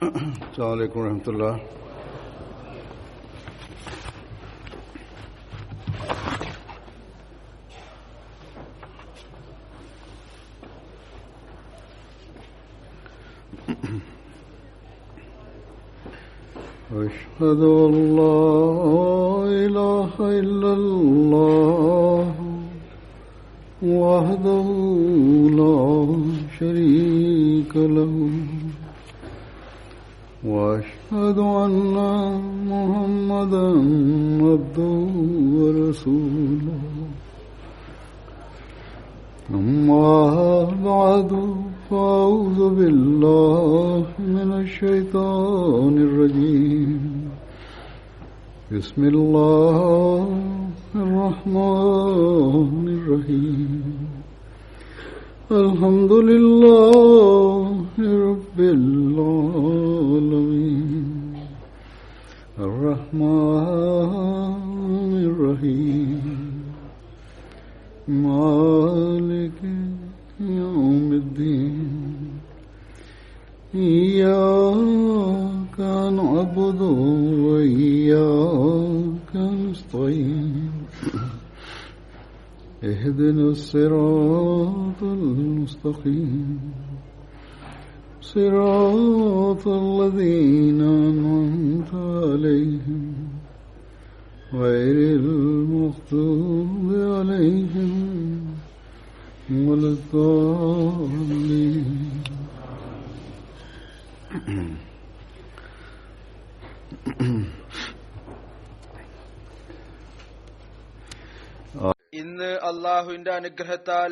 السلام عليكم ورحمة الله. أشهد أن لا إله إلا الله وحده لا شريك له وأشهد أن محمدا عبده ورسوله أما بعد فأعوذ بالله من الشيطان الرجيم بسم الله الرحمن الرحيم الحمد لله رب العالمين الرحمن الرحيم مالك يوم الدين إياك نعبد وإياك نستعين اهدنا الصراط المستقيم صراط الذين أنعمت عليهم غير المغضوب عليهم ولا الضالين. ഇന്ന് അള്ളാഹുവിന്റെ അനുഗ്രഹത്താൽ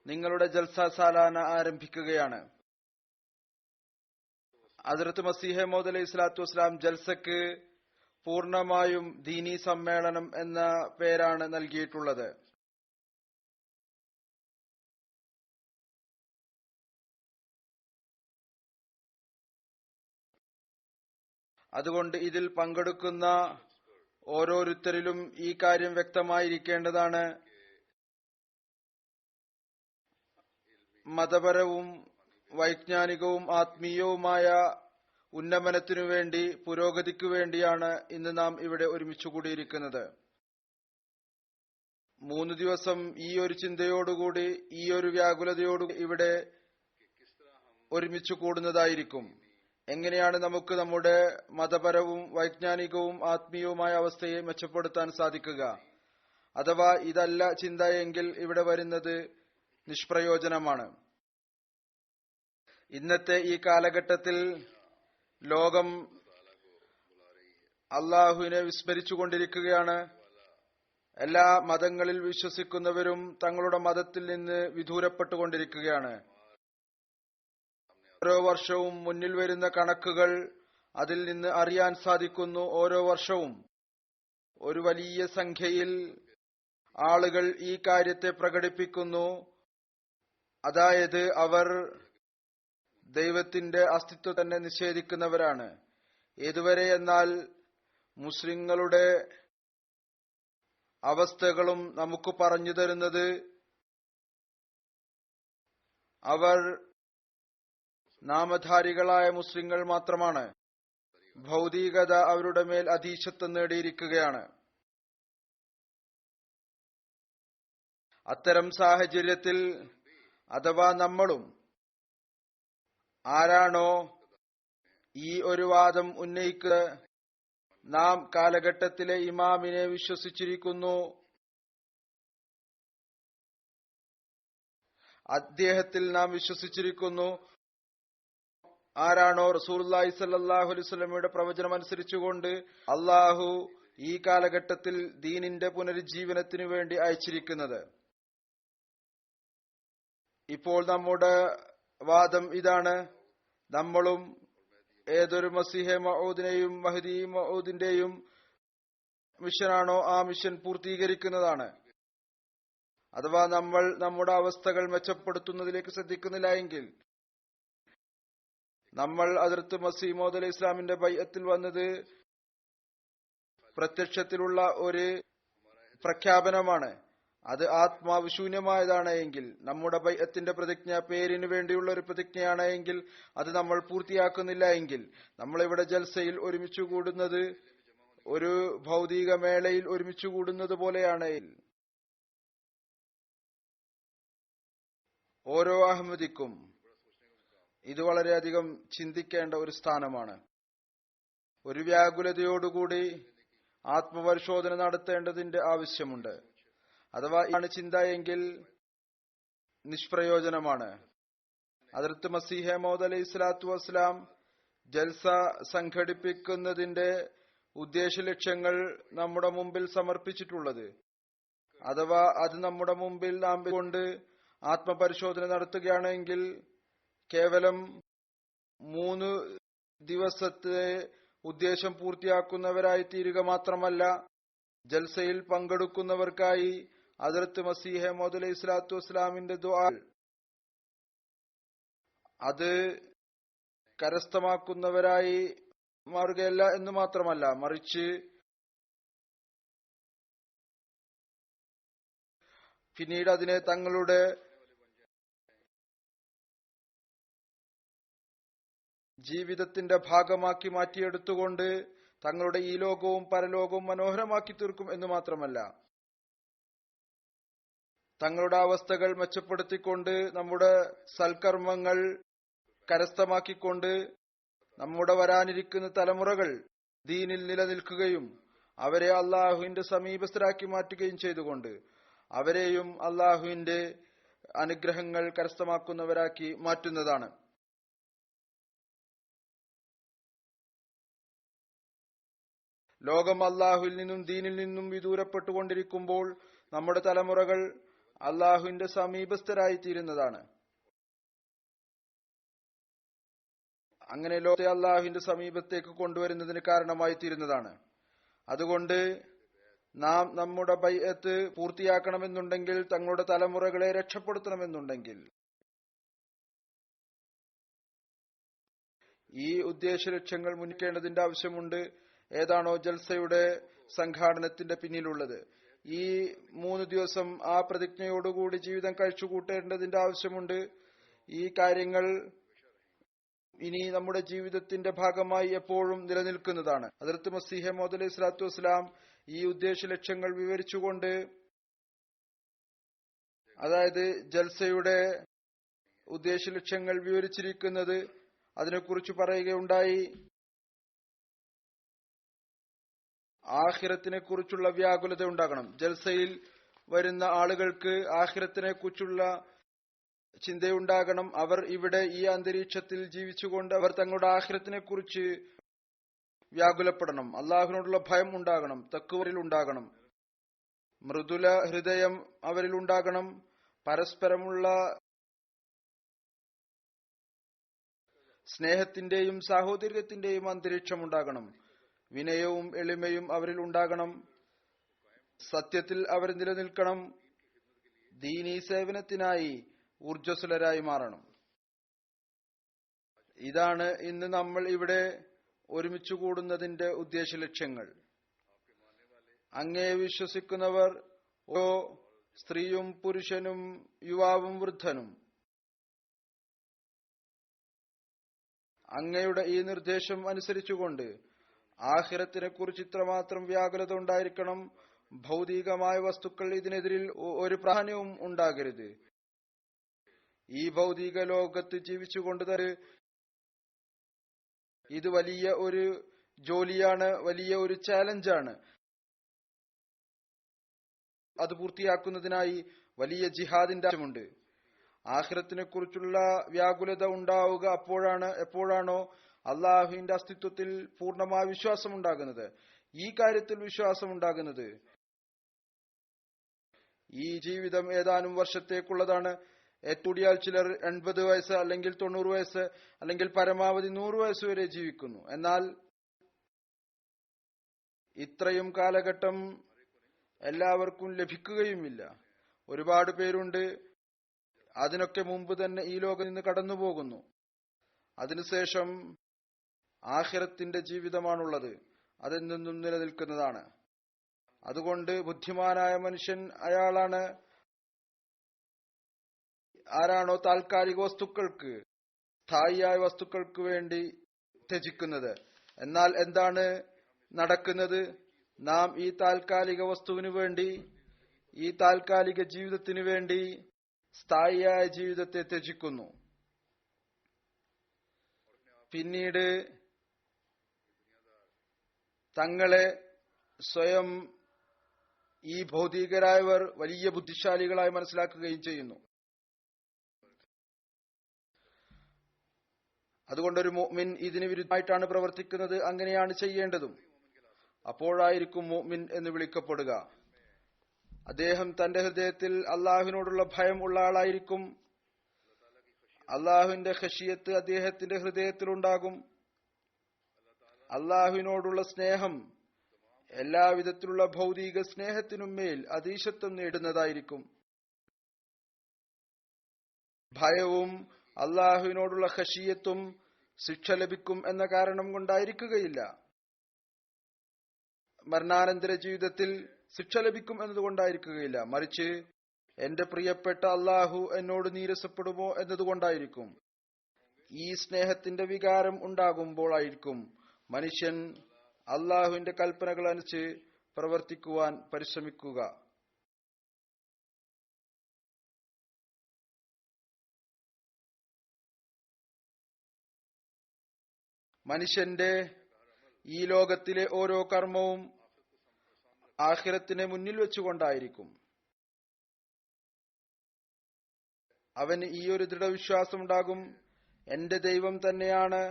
നിങ്ങളുടെ ജൽസ സാലാന ആരംഭിക്കുകയാണ്. ഹദ്റത്ത് മസീഹ് മൗഊദ് അലൈഹി സ്വലാത്തു വസ്സലാം ജൽസക്ക് പൂർണ്ണമായും ദീനീ സമ്മേളനം എന്ന പേരാണ് നൽകിയിട്ടുള്ളത്. അതുകൊണ്ട് ഇതിൽ പങ്കെടുക്കുന്ന ഓരോരുത്തരിലും ഈ കാര്യം വ്യക്തമായിരിക്കേണ്ടതാണ്. മതപരവും വൈജ്ഞാനികവും ആത്മീയവുമായ ഉന്നമനത്തിനു വേണ്ടി, പുരോഗതിക്കു വേണ്ടിയാണ് ഇന്ന് നാം ഇവിടെ ഒരുമിച്ചു കൂടിയിരിക്കുന്നത്. 3 ദിവസം ഈ ഒരു ചിന്തയോടുകൂടി, ഈ ഒരു വ്യാകുലതയോടുകൂടി ഇവിടെ ഒരുമിച്ചു കൂടുന്നതായിരിക്കും. എങ്ങനെയാണ് നമുക്ക് നമ്മുടെ മതപരവും വൈജ്ഞാനികവും ആത്മീയവുമായ അവസ്ഥയെ മെച്ചപ്പെടുത്താൻ സാധിക്കുക? അഥവാ ഇതല്ല ചിന്ത എങ്കിൽ ഇവിടെ വരുന്നത് നിഷ്പ്രയോജനമാണ്. ഇന്നത്തെ ഈ കാലഘട്ടത്തിൽ ലോകം അള്ളാഹുവിനെ വിസ്മരിച്ചുകൊണ്ടിരിക്കുകയാണ്. എല്ലാ മതങ്ങളിൽ വിശ്വസിക്കുന്നവരും തങ്ങളുടെ മതത്തിൽ നിന്ന് വിദൂരപ്പെട്ടുകൊണ്ടിരിക്കുകയാണ്. ഓരോ വർഷവും മുന്നിൽ വരുന്ന കണക്കുകൾ അതിൽ നിന്ന് അറിയാൻ സാധിക്കുന്നു. ഓരോ വർഷവും ഒരു വലിയ സംഖ്യയിൽ ആളുകൾ ഈ കാര്യത്തെ പ്രകടിപ്പിക്കുന്നു. അതായത് അവർ ദൈവത്തിന്റെ അസ്തിത്വം തന്നെ നിഷേധിക്കുന്നവരാണ്. ഏതുവരെ എന്നാൽ മുസ്ലിങ്ങളുടെ അവസ്ഥകളും നമുക്ക് പറഞ്ഞു തരുന്നത് അവർ നാമധാരികളായ മുസ്ലിങ്ങൾ മാത്രമാണ്. ഭൗതികത അവരുടെ മേൽ അധീശത്വം നേടിയിരിക്കുകയാണ്. അത്തരം സാഹചര്യത്തിൽ അഥവാ നമ്മളും ആരാണോ ഈ ഒരു വാദം ഉന്നയിക്കുക, നാം കാലഘട്ടത്തിലെ ഇമാമിനെ വിശ്വസിച്ചിരിക്കുന്നു, അദ്ദേഹത്തിൽ നാം വിശ്വസിച്ചിരിക്കുന്നു, ആരാണോ റസൂലുള്ളാഹി സ്വല്ലല്ലാഹു അലൈഹി വസല്ലമയുടെ പ്രവചനം അനുസരിച്ചുകൊണ്ട് അള്ളാഹു ഈ കാലഘട്ടത്തിൽ ദീനിന്റെ പുനരുജ്ജീവനത്തിനു വേണ്ടി അയച്ചിരിക്കുന്നത്. ഇപ്പോൾ നമ്മുടെ വാദം ഇതാണ്: നമ്മളും ഏതൊരു മസീഹെ മഊദിനെയും മഹ്ദി മഊദിന്റെയും മിഷനാണോ ആ മിഷൻ പൂർത്തീകരിക്കുന്നതാണ്. അഥവാ നമ്മൾ നമ്മുടെ അവസ്ഥകൾ മെച്ചപ്പെടുത്തുന്നതിലേക്ക് ശ്രദ്ധിക്കുന്നില്ല എങ്കിൽ, നമ്മൾ ഹദ്റത്ത് മസീഹ് മൗഊദ് അലൈഹി ഇസ്ലാമിന്റെ ബൈഅത്തിൽ വന്നത് പ്രത്യക്ഷത്തിലുള്ള ഒരു പ്രഖ്യാപനമാണ്. അത് ആത്മാവ് ശൂന്യമായതാണ് എങ്കിൽ, നമ്മുടെ ബൈഅത്തിന്റെ പ്രതിജ്ഞ പേരിന് വേണ്ടിയുള്ള ഒരു പ്രതിജ്ഞയാണ് എങ്കിൽ അത് നമ്മൾ പൂർത്തിയാക്കുന്നില്ല എങ്കിൽ, നമ്മളിവിടെ ജൽസയിൽ ഒരുമിച്ചു കൂടുന്നത് ഒരു ഭൗതിക മേളയിൽ ഒരുമിച്ചു കൂടുന്നത് പോലെയാണ്. ഓരോ അഹമ്മദിക്കും ഇത് വളരെയധികം ചിന്തിക്കേണ്ട ഒരു സ്ഥാനമാണ്. ഒരു വ്യാകുലതയോടുകൂടി ആത്മപരിശോധന നടത്തേണ്ടതിന്റെ ആവശ്യമുണ്ട്. അഥവാ ആണ് ചിന്ത എങ്കിൽ നിഷ്പ്രയോജനമാണ്. ഹദ്റത്ത് മസീഹ് മൗഊദ് അലൈഹി സ്വലാത്തു വസ്സലാം ജൽസ സംഘടിപ്പിക്കുന്നതിന്റെ ഉദ്ദേശ ലക്ഷ്യങ്ങൾ നമ്മുടെ മുമ്പിൽ സമർപ്പിച്ചിട്ടുള്ളത്. അഥവാ അത് നമ്മുടെ മുമ്പിൽ നാം കൊണ്ട് ആത്മപരിശോധന നടത്തുകയാണെങ്കിൽ കേവലം 3 ദിവസത്തെ ഉദ്ദേശം പൂർത്തിയാക്കുന്നവരായി തീരുക മാത്രമല്ല, ജൽസയിൽ പങ്കെടുക്കുന്നവർക്കായി ഹദ്റത്ത് മസീഹ് മൗഊദ് അലൈഹി സ്വലാത്തു വസ്സലാമിന്റെ ദുആ അത് കരസ്ഥമാക്കുന്നവരായി മാറുകയല്ല എന്ന് മാത്രമല്ല, മറിച്ച് പിന്നീട് അതിനെ തങ്ങളുടെ ജീവിതത്തിന്റെ ഭാഗമാക്കി മാറ്റിയെടുത്തുകൊണ്ട് തങ്ങളുടെ ഈ ലോകവും പരലോകവും മനോഹരമാക്കി തീർക്കും എന്ന് മാത്രമല്ല, തങ്ങളുടെ അവസ്ഥകൾ മെച്ചപ്പെടുത്തിക്കൊണ്ട് നമ്മുടെ സൽക്കർമ്മങ്ങൾ കരസ്ഥമാക്കിക്കൊണ്ട് നമ്മുടെ വരാനിരിക്കുന്ന തലമുറകൾ ദീനിൽ നിലനിൽക്കുകയും അവരെ അള്ളാഹുവിന്റെ സമീപസ്ഥരാക്കി മാറ്റുകയും ചെയ്തുകൊണ്ട് അവരെയും അള്ളാഹുവിന്റെ അനുഗ്രഹങ്ങൾ കരസ്ഥമാക്കുന്നവരാക്കി മാറ്റുന്നതാണ്. ലോകം അള്ളാഹുവിൽ നിന്നും ദീനിൽ നിന്നും വിദൂരപ്പെട്ടുകൊണ്ടിരിക്കുമ്പോൾ നമ്മുടെ തലമുറകൾ അള്ളാഹുവിന്റെ സമീപസ്ഥരായി തീരുന്നതാണ്. അങ്ങനെ ലോകത്തെ അള്ളാഹുവിന്റെ സമീപത്തേക്ക് കൊണ്ടുവരുന്നതിന് കാരണമായി തീരുന്നതാണ്. അതുകൊണ്ട് നാം നമ്മുടെ ബൈഅത്ത് പൂർത്തിയാക്കണമെന്നുണ്ടെങ്കിൽ, തങ്ങളുടെ തലമുറകളെ രക്ഷപ്പെടുത്തണമെന്നുണ്ടെങ്കിൽ ഈ ഉദ്ദേശ ലക്ഷ്യങ്ങൾ മുന്നിക്കേണ്ടതിന്റെ ആവശ്യമുണ്ട്. ഏതാണോ ജൽസയുടെ സംഘാടനത്തിന്റെ പിന്നിലുള്ളത്, ഈ 3 ദിവസം ആ പ്രതിജ്ഞയോടുകൂടി ജീവിതം കഴിച്ചുകൂട്ടേണ്ടതിന്റെ ആവശ്യമുണ്ട്. ഈ കാര്യങ്ങൾ ഇനി നമ്മുടെ ജീവിതത്തിന്റെ ഭാഗമായി എപ്പോഴും നിലനിൽക്കുന്നതാണ്. ഹദ്റത്ത് മസീഹ് മൗഊദ് അലൈഹി സ്വലാത്തു വസ്സലാം ഈ ഉദ്ദേശ ലക്ഷ്യങ്ങൾ വിവരിച്ചുകൊണ്ട്, അതായത് ജൽസയുടെ ഉദ്ദേശ ലക്ഷ്യങ്ങൾ വിവരിച്ചിരിക്കുന്നത്, അതിനെക്കുറിച്ച് പറയുകയുണ്ടായി, ആഖിറത്തിനെ കുറിച്ചുള്ള വ്യാകുലത ഉണ്ടാകണം. ജൽസയിൽ വരുന്ന ആളുകൾക്ക് ആഖിറത്തിനെ കുറിച്ചുള്ള ചിന്തയുണ്ടാകണം. അവർ ഇവിടെ ഈ അന്തരീക്ഷത്തിൽ ജീവിച്ചുകൊണ്ട് അവർ തങ്ങളുടെ ആഖിറത്തിനെ കുറിച്ച് വ്യാകുലപ്പെടണം. അള്ളാഹുവിനോടുള്ള ഭയം ഉണ്ടാകണം, തഖ്വയിൽ ഉണ്ടാകണം, മൃദുല ഹൃദയം അവരിൽ ഉണ്ടാകണം, പരസ്പരമുള്ള സ്നേഹത്തിന്റെയും സാഹോദര്യത്തിന്റെയും അന്തരീക്ഷം ഉണ്ടാകണം, വിനയവും എളിമയും അവരിൽ ഉണ്ടാകണം, സത്യത്തിൽ അവർ നിലനിൽക്കണം, ദീനീ സേവനത്തിനായി ഊർജ്ജസ്വലരായി മാറണം. ഇതാണ് ഇന്ന് നമ്മൾ ഇവിടെ ഒരുമിച്ചു കൂടുന്നതിന്റെ ഉദ്ദേശ ലക്ഷ്യങ്ങൾ. അങ്ങേ വിശ്വസിക്കുന്നവർ, ഓ സ്ത്രീയും പുരുഷനും യുവാവും വൃദ്ധനും, അങ്ങയുടെ ഈ നിർദ്ദേശം അനുസരിച്ചുകൊണ്ട് ആഖിറത്തിനെ കുറിച്ച് ഇത്രമാത്രം വ്യാകുലത ഉണ്ടായിരിക്കണം. ഭൗതികമായ വസ്തുക്കൾ ഇതിനെതിരിൽ ഒരു പ്രാധാന്യവും ഉണ്ടാകരുത്. ഈ ഭൗതിക ലോകത്ത് ജീവിച്ചുകൊണ്ട് തന്നെ ഇത് വലിയ ഒരു ജോലിയാണ്, വലിയ ഒരു ചാലഞ്ചാണ്. അത് പൂർത്തിയാക്കുന്നതിനായി വലിയ ജിഹാദിന്റെ ആവശ്യമുണ്ട്. ആഖിറത്തിനെ കുറിച്ചുള്ള വ്യാകുലത ഉണ്ടാവുക എപ്പോഴാണോ അള്ളാഹുവിന്റെ അസ്തിത്വത്തിൽ പൂർണ്ണമായ വിശ്വാസം ഉണ്ടാകുന്നത്, ഈ കാര്യത്തിൽ വിശ്വാസം ഉണ്ടാകുന്നത്. ഈ ജീവിതം ഏതാനും വർഷത്തേക്കുള്ളതാണ്. കൂടിയാൽ ചിലർ 80 വയസ്സ് അല്ലെങ്കിൽ 90 വയസ്സ് അല്ലെങ്കിൽ പരമാവധി 100 വയസ്സ് വരെ ജീവിക്കുന്നു. എന്നാൽ ഇത്രയും കാലഘട്ടം എല്ലാവർക്കും ലഭിക്കുകയുമില്ല. ഒരുപാട് പേരുണ്ട് അതിനൊക്കെ മുമ്പ് തന്നെ ഈ ലോകം നിന്ന് കടന്നു പോകുന്നു. അതിനുശേഷം ആഖിറത്തിന്റെ ജീവിതമാണുള്ളത്, അതെന്നും നിലനിൽക്കുന്നതാണ്. അതുകൊണ്ട് ബുദ്ധിമാനായ മനുഷ്യൻ അയാളാണ് ആരാണോ താൽക്കാലിക വസ്തുക്കൾക്ക് സ്ഥായിയായ വസ്തുക്കൾക്ക് വേണ്ടി ത്യജിക്കുന്നത്. എന്നാൽ എന്താണ് നടക്കുന്നത്? നാം ഈ താൽക്കാലിക വസ്തുവിനു വേണ്ടി, ഈ താൽക്കാലിക ജീവിതത്തിനു വേണ്ടി സ്ഥായിയായ ജീവിതത്തെ ത്യജിക്കുന്നു. പിന്നീട് തങ്ങളെ സ്വയം ഈ ഭൗതികരായവർ വലിയ ബുദ്ധിശാലികളായി മനസ്സിലാക്കുകയും ചെയ്യുന്നു. അതുകൊണ്ടൊരു മുഅ്മിൻ ഇതിന് വിരുദ്ധമായിട്ടാണ് പ്രവർത്തിക്കുന്നത്. അങ്ങനെയാണ് ചെയ്യേണ്ടതും. അപ്പോഴായിരിക്കും മുഅ്മിൻ എന്ന് വിളിക്കപ്പെടുക. അദ്ദേഹം തന്റെ ഹൃദയത്തിൽ അള്ളാഹുവിനോടുള്ള ഭയം ഉള്ള ആളായിരിക്കും. അള്ളാഹുവിന്റെ ഖശിയത്ത് അദ്ദേഹത്തിന്റെ ഹൃദയത്തിലുണ്ടാകും. അള്ളാഹുവിനോടുള്ള സ്നേഹം എല്ലാവിധത്തിലുള്ള ഭൗതിക സ്നേഹത്തിനും മേൽ അതീശത്വം നേടുന്നതായിരിക്കും. ഭയവും അള്ളാഹുവിനോടുള്ള ഖശിയത്തും ശിക്ഷ ലഭിക്കും എന്ന കാരണം കൊണ്ടായിരിക്കുകയില്ല. മരണാനന്തര ജീവിതത്തിൽ ശിക്ഷ ലഭിക്കും എന്നതുകൊണ്ടായിരിക്കുകയില്ല. മറിച്ച് എന്റെ പ്രിയപ്പെട്ട അള്ളാഹു എന്നോട് നീരസപ്പെടുമോ എന്നതുകൊണ്ടായിരിക്കും. ഈ സ്നേഹത്തിന്റെ വികാരം ഉണ്ടാകുമ്പോഴായിരിക്കും മനുഷ്യൻ അള്ളാഹുവിന്റെ കൽപ്പനകൾ അനുസരിച്ച് പ്രവർത്തിക്കുവാൻ പരിശ്രമിക്കുക. മനുഷ്യന്റെ ഈ ലോകത്തിലെ ഓരോ കർമ്മവും ആഖിറത്തിനെ മുന്നിൽ വെച്ചുകൊണ്ടായിരിക്കും. അവന് ഈ ഒരു ദൃഢവിശ്വാസം ഉണ്ടാകും, എന്റെ ദൈവം തന്നെയാണ്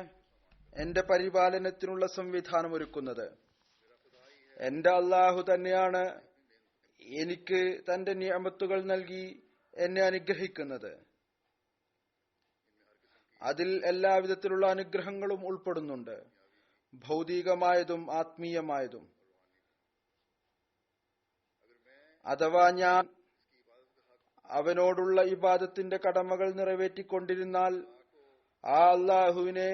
എന്റെ പരിപാലനത്തിനുള്ള സംവിധാനം ഒരുക്കുന്നത്. എന്റെ അള്ളാഹു തന്നെയാണ് എനിക്ക് തന്റെ നിഅമത്തുകൾ നൽകി എന്നെ അനുഗ്രഹിക്കുന്നത്. അതിൽ എല്ലാവിധത്തിലുള്ള അനുഗ്രഹങ്ങളും ഉൾപ്പെടുന്നുണ്ട്, ഭൗതികമായതും ആത്മീയമായതും. അഥവാ ഞാൻ അവനോടുള്ള ഇബാദത്തിന്റെ കടമകൾ നിറവേറ്റിക്കൊണ്ടിരുന്നാൽ ആ അള്ളാഹുവിനെ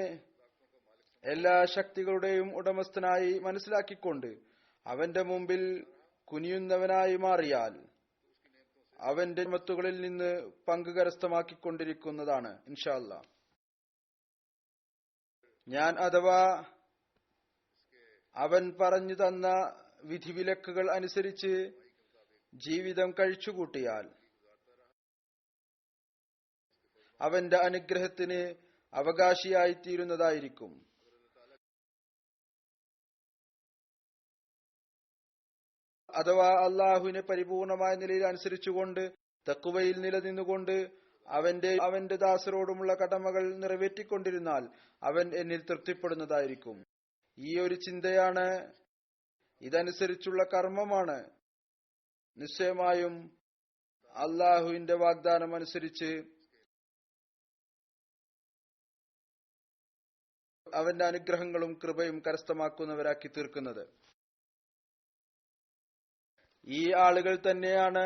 എല്ലാ ശക്തികളുടെയും ഉടമസ്ഥനായി മനസ്സിലാക്കിക്കൊണ്ട് അവന്റെ മുമ്പിൽ കുനിയുന്നവനായി മാറിയാൽ അവന്റെ നിഅമത്തുകളിൽ നിന്ന് പങ്ക് കരസ്ഥമാക്കിക്കൊണ്ടിരിക്കുന്നതാണ് ഇൻഷാ അല്ലാഹ്. ഞാൻ അഥവാ അവൻ പറഞ്ഞു തന്ന വിധിവിലക്കുകൾ അനുസരിച്ച് ജീവിതം കഴിച്ചുകൂട്ടിയാൽ അവന്റെ അനുഗ്രഹത്തിന് അവകാശിയായിത്തീരുന്നതായിരിക്കും. അഥവാ അള്ളാഹുവിനെ പരിപൂർണമായ നിലയിൽ അനുസരിച്ചുകൊണ്ട് തഖ്വയിൽ നിലനിന്നുകൊണ്ട് അവന്റെ ദാസരോടുമുള്ള കടമകൾ നിറവേറ്റിക്കൊണ്ടിരുന്നാൽ അവൻ എന്നിൽ തൃപ്തിപ്പെടുന്നതായിരിക്കും. ഈ ഒരു ചിന്തയാണ്, ഇതനുസരിച്ചുള്ള കർമ്മമാണ് നിശ്ചയമായും അള്ളാഹുവിന്റെ വാഗ്ദാനം അനുസരിച്ച് അവന്റെ അനുഗ്രഹങ്ങളും കൃപയും കരസ്ഥമാക്കുന്നവരാക്കി തീർക്കുന്നത്. ഈ ആളുകൾ തന്നെയാണ്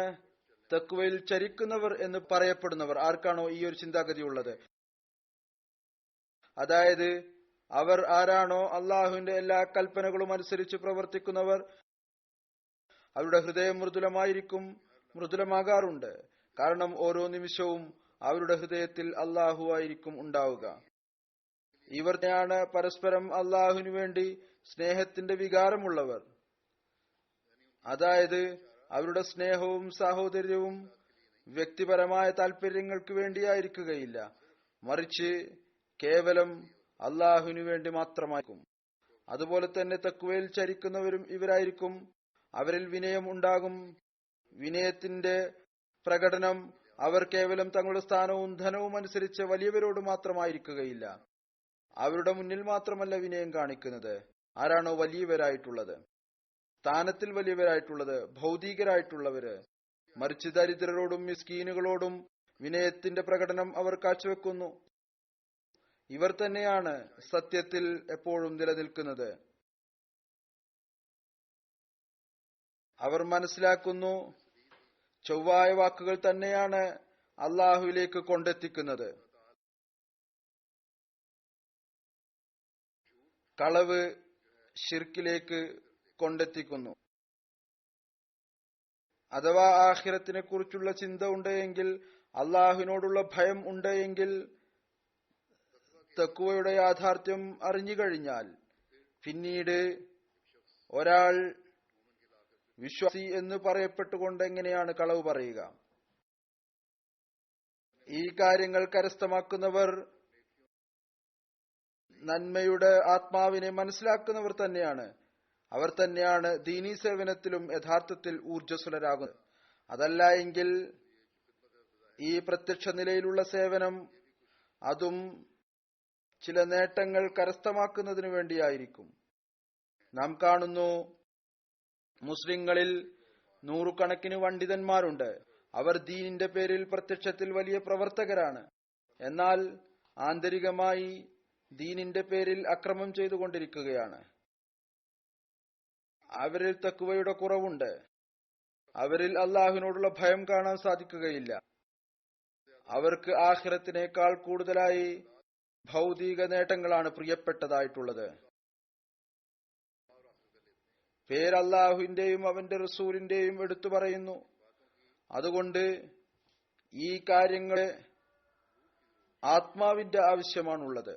തഖ്വയിൽ ചരിക്കുന്നവർ എന്ന് പറയപ്പെടുന്നവർ. ആർക്കാണോ ഈ ഒരു ചിന്താഗതി ഉള്ളത്, അതായത് അവർ ആരാണോ അള്ളാഹുവിന്റെ എല്ലാ കൽപ്പനകളും അനുസരിച്ച് പ്രവർത്തിക്കുന്നവർ, അവരുടെ ഹൃദയം മൃദുലമാകാറുണ്ട്. കാരണം ഓരോ നിമിഷവും അവരുടെ ഹൃദയത്തിൽ അള്ളാഹു ആയിരിക്കും ഉണ്ടാവുക. ഇവർ തന്നെയാണ് പരസ്പരം അള്ളാഹുവിനു വേണ്ടി സ്നേഹത്തിന്റെ വികാരമുള്ളവർ. അതായത് അവരുടെ സ്നേഹവും സാഹോദര്യവും വ്യക്തിപരമായ താല്പര്യങ്ങൾക്ക് വേണ്ടിയായിരിക്കുകയില്ല, മറിച്ച് കേവലം അള്ളാഹുവിനു വേണ്ടി മാത്രമായിരിക്കും. അതുപോലെ തന്നെ തഖ്വയിൽ ചരിക്കുന്നവരും ഇവരായിരിക്കും. അവരിൽ വിനയം ഉണ്ടാകും. വിനയത്തിന്റെ പ്രകടനം അവർ കേവലം തങ്ങളുടെ സ്ഥാനവും ധനവും അനുസരിച്ച് വലിയവരോട് മാത്രമായിരിക്കുകയില്ല. അവരുടെ മുന്നിൽ മാത്രമല്ല വിനയം കാണിക്കുന്നത്. ആരാണോ വലിയവരായിട്ടുള്ളത്, സ്ഥാനത്തിൽ വലിയവരായിട്ടുള്ളത്, ഭൗതികരായിട്ടുള്ളവര്, മറിച്ച് ദരിദ്രരോടും മിസ്കീനുകളോടും വിനയത്തിന്റെ പ്രകടനം അവർ കാഴ്ചവെക്കുന്നു. ഇവർ തന്നെയാണ് സത്യത്തിൽ എപ്പോഴും നിലനിൽക്കുന്നത്. അവർ മനസ്സിലാക്കുന്നു, ചൊവ്വായ വാക്കുകൾ തന്നെയാണ് അള്ളാഹുവിലേക്ക് കൊണ്ടെത്തിക്കുന്നത്. കളവ് ശിർക്കിലേക്ക് കൊണ്ടെത്തിക്കുന്നു. അഥവാ ആഖിറത്തിനെ കുറിച്ചുള്ള ചിന്ത ഉണ്ടെങ്കിൽ, അള്ളാഹുവിനോടുള്ള ഭയം ഉണ്ടെങ്കിൽ, തഖ്വയുടെ യാഥാർത്ഥ്യം അറിഞ്ഞു കഴിഞ്ഞാൽ, പിന്നീട് ഒരാൾ വിശ്വാസി എന്ന് പറയപ്പെട്ടുകൊണ്ട് എങ്ങനെയാണ് കളവ് പറയുക? ഈ കാര്യങ്ങൾ കരസ്ഥമാക്കുന്നവർ നന്മയുടെ ആത്മാവിനെ മനസ്സിലാക്കുന്നവർ തന്നെയാണ്. അവർ തന്നെയാണ് ദീനീ സേവനത്തിലും യഥാർത്ഥത്തിൽ ഊർജ്ജസ്വലരാകുന്നത്. അതല്ല എങ്കിൽ ഈ പ്രത്യക്ഷ നിലയിലുള്ള സേവനം അതും ചില നേട്ടങ്ങൾ കരസ്ഥമാക്കുന്നതിനു വേണ്ടിയായിരിക്കും. നാം കാണുന്നു, മുസ്ലിങ്ങളിൽ നൂറുകണക്കിന് പണ്ഡിതന്മാരുണ്ട്. അവർ ദീനിന്റെ പേരിൽ പ്രത്യക്ഷത്തിൽ വലിയ പ്രവർത്തകരാണ്. എന്നാൽ ആന്തരികമായി ദീനിന്റെ പേരിൽ അക്രമം ചെയ്തുകൊണ്ടിരിക്കുകയാണ്. അവരിൽ തഖ്വയുടെ കുറവുണ്ട്. അവരിൽ അള്ളാഹുവിനോടുള്ള ഭയം കാണാൻ സാധിക്കുകയില്ല. അവർക്ക് ആഖിറത്തിനേക്കാൾ കൂടുതലായി ഭൗതിക നേട്ടങ്ങളാണ് പ്രിയപ്പെട്ടതായിട്ടുള്ളത്. പേര് അള്ളാഹുവിന്റെയും അവന്റെ റസൂലിന്റെയും എടുത്തു പറയുന്നു. അതുകൊണ്ട് ഈ കാര്യങ്ങളെ ആത്മാവിന്റെ ആവശ്യമാണുള്ളത്.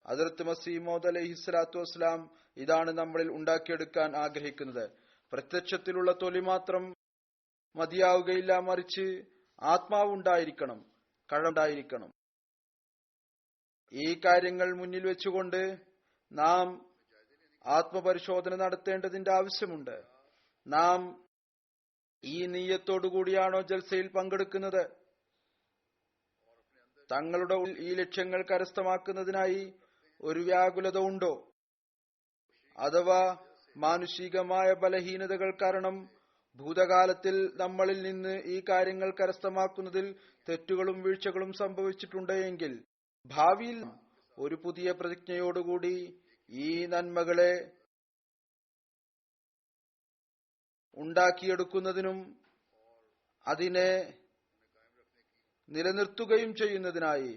ഹദ്റത്ത് മസീഹ് മൗഊദ് അലൈഹിസ്സലാത്തു വസ്സലാം ഇതാണ് നമ്മളിൽ ഉണ്ടാക്കിയെടുക്കാൻ ആഗ്രഹിക്കുന്നത്. പ്രത്യക്ഷത്തിലുള്ള തൊലി മാത്രം മതിയാവുകയില്ല, മറിച്ച് ആത്മാവ് ഉണ്ടായിരിക്കണം, കഴണ്ടായിരിക്കണം. ഈ കാര്യങ്ങൾ മുന്നിൽ വെച്ചുകൊണ്ട് നാം ആത്മപരിശോധന നടത്തേണ്ടതിന്റെ ആവശ്യമുണ്ട്. നാം ഈ നീയത്തോടുകൂടിയാണോ ജൽസയിൽ പങ്കെടുക്കുന്നത്? തങ്ങളുടെ ഈ ലക്ഷ്യങ്ങൾ കരസ്ഥമാക്കുന്നതിനായി ഒരു വ്യാകുലത ഉണ്ടോ? അഥവാ മാനുഷികമായ ബലഹീനതകൾ കാരണം ഭൂതകാലത്തിൽ നമ്മളിൽ നിന്ന് ഈ കാര്യങ്ങൾ കരസ്ഥമാക്കുന്നതിൽ തെറ്റുകളും വീഴ്ചകളും സംഭവിച്ചിട്ടുണ്ടെങ്കിൽ, ഭാവിയിൽ ഒരു പുതിയ പ്രതിജ്ഞയോടുകൂടി ഈ നന്മകളെ ഉണ്ടാക്കിയെടുക്കുന്നതിനും അതിനെ നിലനിർത്തുകയും ചെയ്യുന്നതിനായി